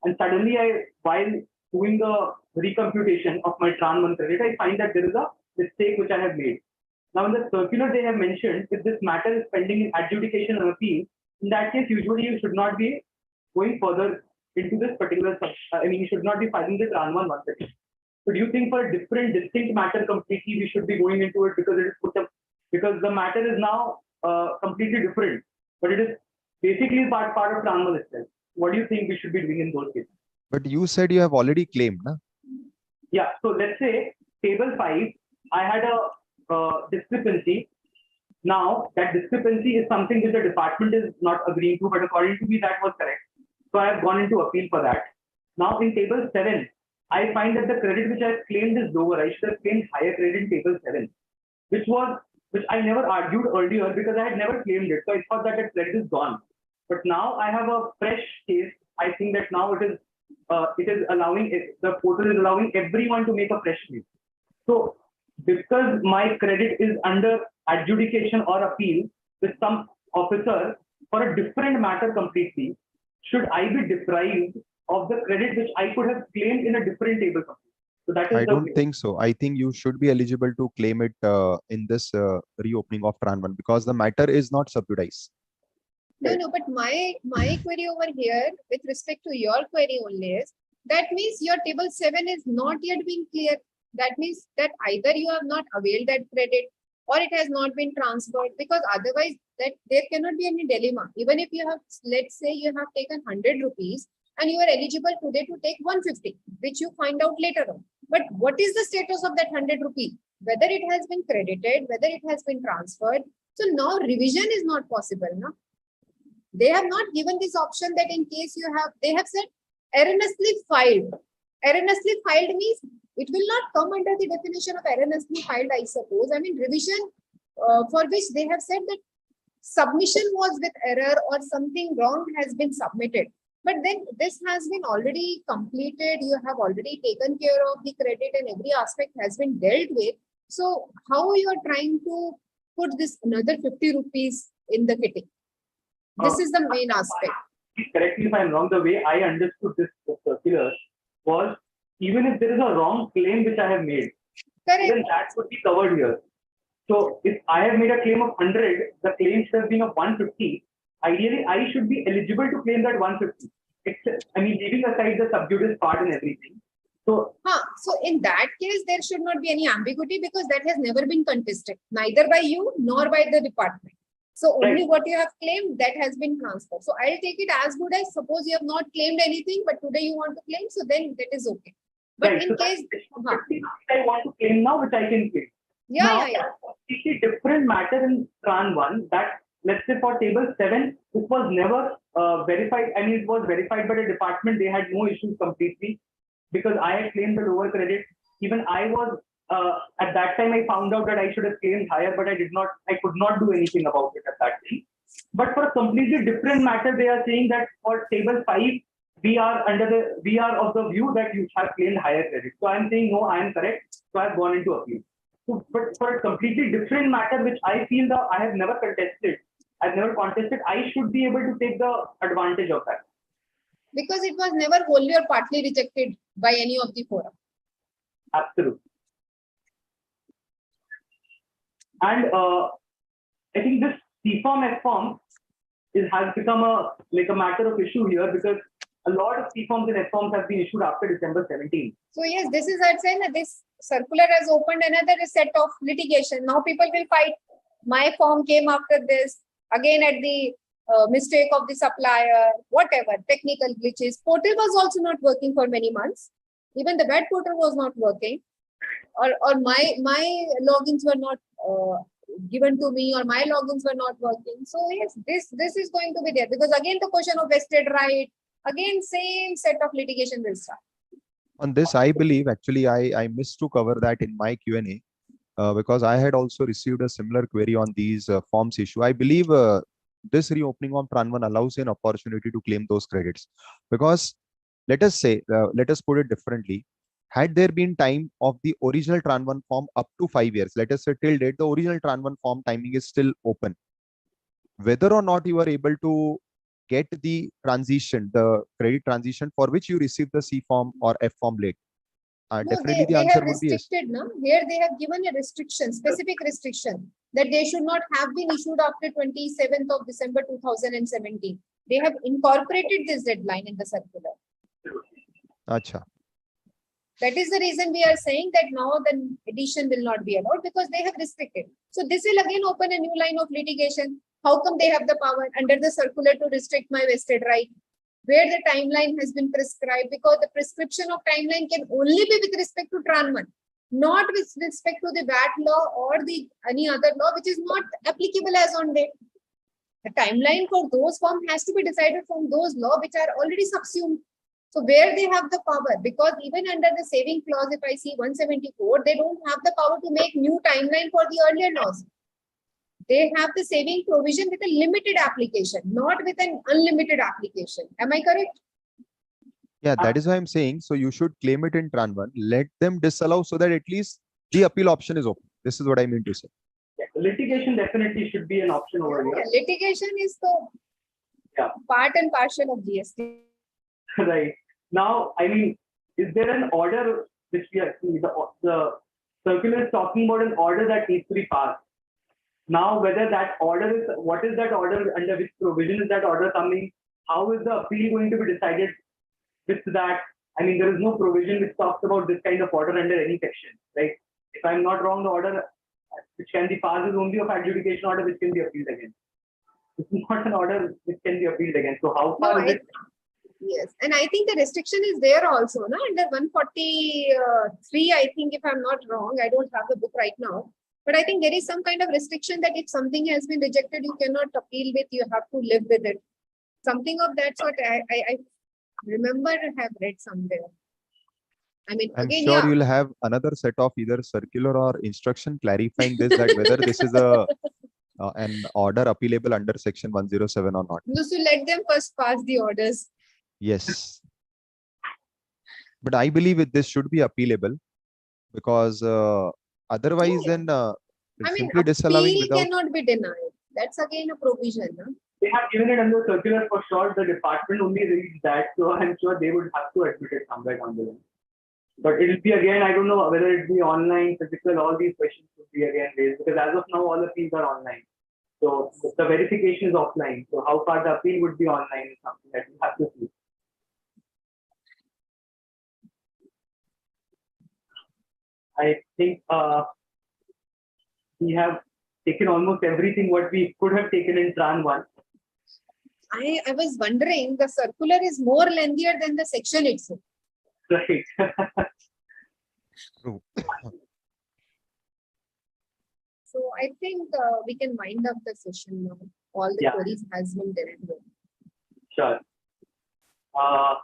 And suddenly, while doing the recomputation of my Tran 1 credit, I find that there is a mistake which I have made. Now, in the circular, they have mentioned if this matter is pending in adjudication or appeal, in that case, usually you should not be going further into this particular, you should not be filing the Tran 1 once again. So do you think for a distinct matter completely, we should be going into it because it is put up, because the matter is now completely different, but it is basically part of Tran 1 itself? What do you think we should be doing in those cases? But you said you have already claimed, na? Yeah. So let's say table 5, I had a discrepancy. Now that discrepancy is something which the department is not agreeing to, but according to me that was correct. So I have gone into appeal for that. Now in table 7, I find that the credit which I have claimed is lower. I should have claimed higher credit in table 7, which I never argued earlier because I had never claimed it. So I thought that the credit is gone. But now I have a fresh case. I think that now it is allowing, the portal is allowing everyone to make a fresh claim. So because my credit is under adjudication or appeal with some officer for a different matter completely, should I be deprived of the credit which I could have claimed in a different table? So that is I don't think so. I think you should be eligible to claim it in this reopening of Tran 1 because the matter is not sub judice. No, but my query over here with respect to your query only is, that means your table 7 is not yet being clear. That means that either you have not availed that credit or it has not been transferred, because otherwise that there cannot be any dilemma. Even if you have, let's say you have taken 100 rupees and you are eligible today to take 150, which you find out later on. But what is the status of that 100 rupees? Whether it has been credited, whether it has been transferred. So now revision is not possible. No? They have not given this option that in case you have, they have said erroneously filed. Erroneously filed means it will not come under the definition of erroneously filed, I suppose. I mean, revision for which they have said that submission was with error or something wrong has been submitted. But then this has been already completed. You have already taken care of the credit and every aspect has been dealt with. So how you are trying to put this another 50 rupees in the kitty? This is the main aspect. Correct me if I'm wrong. The way I understood this circular was, even if there is a wrong claim which I have made, then that would be covered here. So if I have made a claim of 100, the claim should have been of 150. Ideally, I should be eligible to claim that 150. Leaving aside the sub judice part and everything. So in that case, there should not be any ambiguity because that has never been contested, neither by you nor by the department. So only what you have claimed that has been transferred. So I'll take it as good as suppose you have not claimed anything, but today you want to claim, so then that is okay. But in case I want to claim now, which I can claim. Yeah. Completely different matter in Tran 1 that let's say for table 7, it was never verified. I mean, it was verified by the department. They had no issues completely because I had claimed the lower credit. Even I was at that time I found out that I should have claimed higher, but I could not do anything about it at that time. But for a completely different matter, they are saying that for table 5, we are of the view that you have claimed higher credit. So I'm saying no, I am correct. So I've gone into appeal. So, but for a completely different matter, which I feel that I have never contested, I should be able to take the advantage of that. Because it was never wholly or partly rejected by any of the forum. Absolutely. And I think this C-form, F-form has become a matter of issue here because a lot of C-forms and F-forms have been issued after December 17. So yes, this is I'd say that this circular has opened another set of litigation. Now people will fight. My form came after this, again at the mistake of the supplier, whatever, technical glitches. Portal was also not working for many months. Even the web portal was not working. Or my logins were not given to me, or my logins were not working. So yes, this is going to be there because again the question of vested right, again same set of litigation will start. On this, I believe actually I missed to cover that in my Q&A because I had also received a similar query on these forms issue. I believe this reopening of Tran 1 allows an opportunity to claim those credits because let us put it differently. Had there been time of the original Tran 1 form up to 5 years, let us say till date, the original Tran 1 form timing is still open. Whether or not you are able to get the credit transition for which you received the C form or F form late, definitely the answer would be yes. No? Here they have given a restriction, specific restriction, that they should not have been issued after 27th of December 2017. They have incorporated this deadline in the circular. Acha. That is the reason we are saying that now the addition will not be allowed because they have restricted. So this will again open a new line of litigation. How come they have the power under the circular to restrict my vested right? Where the timeline has been prescribed, because the prescription of timeline can only be with respect to Tran 1, not with respect to the VAT law or any other law which is not applicable as on date. The timeline for those forms has to be decided from those laws which are already subsumed. So where they have the power, because even under the saving clause, if I see 174, they don't have the power to make new timeline for the earlier laws. They have the saving provision with a limited application, not with an unlimited application. Am I correct? Yeah, that is why I'm saying, so you should claim it in Tran 1, let them disallow so that at least the appeal option is open. This is what I mean to say. Yeah, litigation definitely should be an option over here. Litigation is the part and parcel of GST. Right. Now, I mean, is there an order which we are seeing? The circular is talking about an order that needs to be passed. Now, whether that order is, what is that order, under which provision is that order coming? How is the appeal going to be decided with that? I mean, there is no provision which talks about this kind of order under any section, right? If I'm not wrong, the order which can be passed is only of adjudication order which can be appealed against. It's not an order which can be appealed against. So how far is it? Yes, and I think the restriction is there also, no? Under 143, I think, if I'm not wrong, I don't have the book right now, but I think there is some kind of restriction that if something has been rejected, you cannot appeal with, you have to live with it. Something of that sort, I remember I have read somewhere. I mean, I'm again, sure you'll have another set of either circular or instruction clarifying this, that whether this is an order appealable under section 107 or not. You should let them first pass the orders. Yes. But I believe this should be appealable because otherwise then simply disallowing appeal without... cannot be denied. That's again a provision. No? They have given it under circular for sure. The department only reads that, so I'm sure they would have to admit it somewhere down the line. But it will be again, I don't know whether it be online, physical, all these questions would be again raised because as of now, all appeals are online. So the verification is offline. So how far the appeal would be online is something that we have to see. I think we have taken almost everything what we could have taken in Tran 1. I was wondering, the circular is more lengthier than the section itself. Right. True. So I think we can wind up the session now. All the Yeah. queries has been dealt with. Sure. On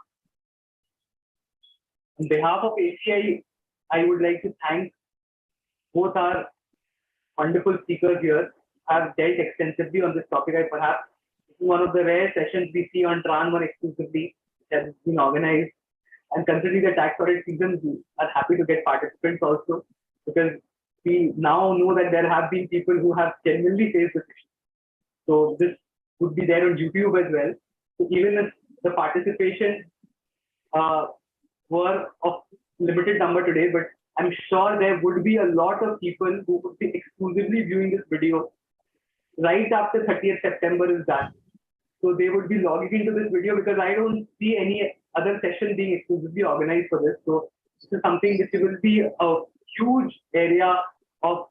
behalf of ACI, I would like to thank both our wonderful speakers here have dealt extensively on this topic. Perhaps this is one of the rare sessions we see on Tran 1 exclusively that has been organized. And considering the tax audit season, we are happy to get participants also, because we now know that there have been people who have genuinely faced this issue. So this would be there on YouTube as well. So even if the participation were of limited number today, but I'm sure there would be a lot of people who would be exclusively viewing this video right after 30th September is done. So they would be logging into this video, because I don't see any other session being exclusively organized for this. So this is something which will be a huge area of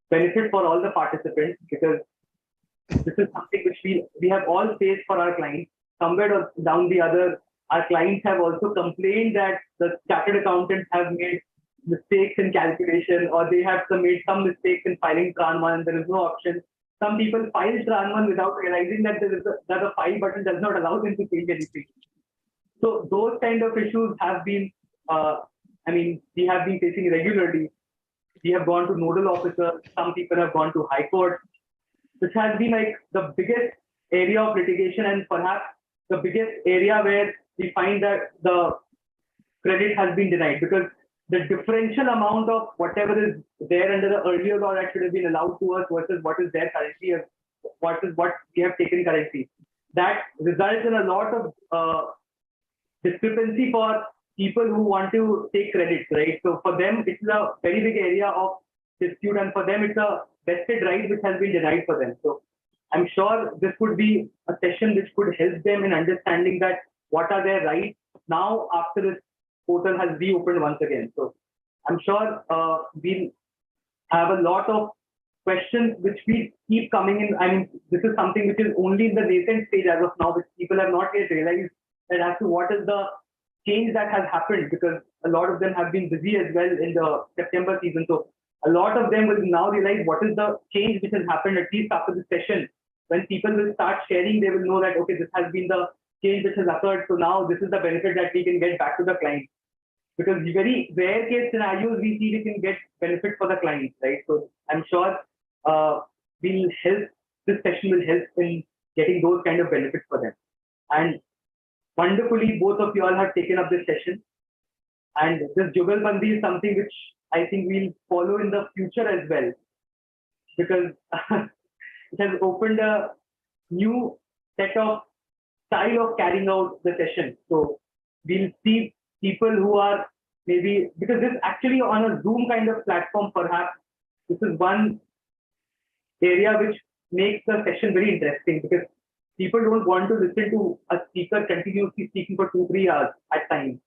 benefit for all the participants, because this is something which we have all faced for our clients. Somewhere down the other, our clients have also complained that the chartered accountants have made mistakes in calculation, or they have made some mistakes in filing Tran 1. There is no option. Some people file Tran 1 without realizing that that the file button does not allow them to change anything. So those kind of issues have been, we have been facing regularly. We have gone to nodal officers. Some people have gone to high court. This has been like the biggest area of litigation, and perhaps the biggest area where we find that the credit has been denied, because the differential amount of whatever is there under the earlier law that should have been allowed to us versus what is there currently, what we have taken currently, that results in a lot of discrepancy for people who want to take credit, right? So for them, it's a very big area of dispute, and for them, it's a vested right which has been denied for them. So I'm sure this would be a session which could help them in understanding that what are their rights now after this portal has reopened once again. So I'm sure we'll have a lot of questions which we keep coming in. I mean, this is something which is only in the nascent stage as of now, which people have not yet realized that as to what is the change that has happened, because a lot of them have been busy as well in the September season. So a lot of them will now realize what is the change which has happened, at least after this session. When people will start sharing, they will know that, okay, this has been the change which has occurred. So now this is the benefit that we can get back to the client. Because very rare case scenarios we see we can get benefit for the clients, right? So I'm sure this session will help in getting those kind of benefits for them. And wonderfully, both of you all have taken up this session. And this Jugalbandi is something which I think we'll follow in the future as well, because it has opened a new set of style of carrying out the session. So we'll see people who are maybe, because this actually on a Zoom kind of platform, perhaps this is one area which makes the session very interesting, because people don't want to listen to a speaker continuously speaking for 2-3 hours at times.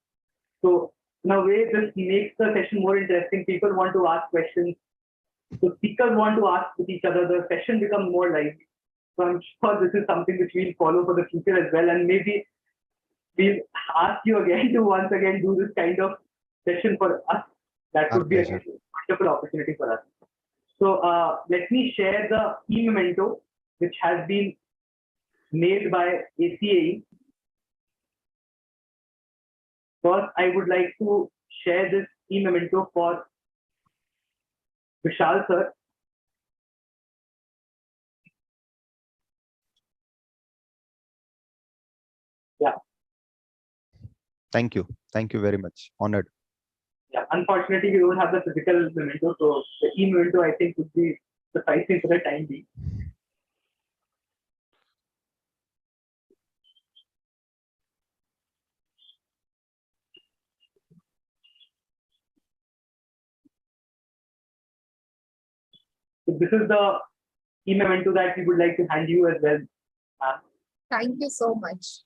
So in a way, this makes the session more interesting. People want to ask questions. So speakers want to ask with each other. The session becomes more lively. So I'm sure this is something which we'll follow for the future as well. And maybe we'll ask you again to once again do this kind of session for us. That would be a wonderful opportunity for us. So let me share the e-memento which has been made by ACAE. First, I would like to share this e-memento for Vishal sir. Yeah. Thank you. Thank you very much. Honored. Yeah. Unfortunately, we don't have the physical memento, so the e-memento I think would be sufficing for the time being. So this is the e-memento that we would like to hand you as well. Thank you so much.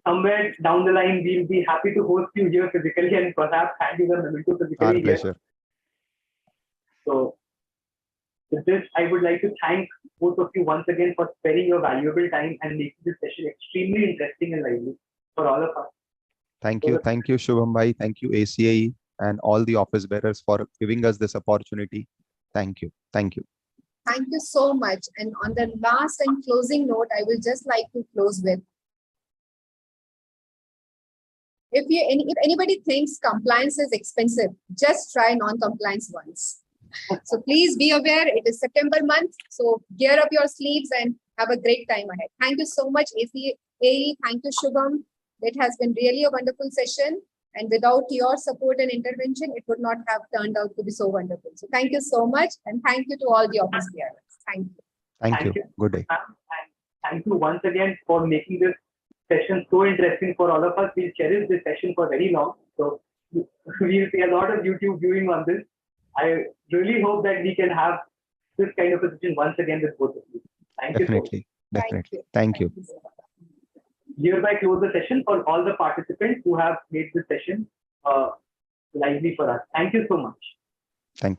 somewhere down the line, we'll be happy to host you here physically and perhaps hand you the memento physically Our here. pleasure. So with this, I would like to thank both of you once again for sparing your valuable time and making this session extremely interesting and lively for all of us. Thank you, Shubham bhai. Thank you, ACAE, and all the office bearers for giving us this opportunity. Thank you. Thank you. Thank you so much. And on the last and closing note, I will just like to close with, if anybody thinks compliance is expensive, just try non-compliance once. So please be aware, it is September month. So gear up your sleeves and have a great time ahead. Thank you so much, ACAE. Thank you, Shubham. It has been really a wonderful session. And without your support and intervention, it would not have turned out to be so wonderful. So thank you so much. And thank you to all the office bearers. Thank you. Thank you. Good day. And thank you once again for making this session so interesting for all of us. We'll cherish this session for very long. So we'll see a lot of YouTube viewing on this. I really hope that we can have this kind of a session once again with both of you. Thank you so much. Definitely. Thank you. Hereby close the session for all the participants who have made this session lively for us. Thank you so much. Thank you.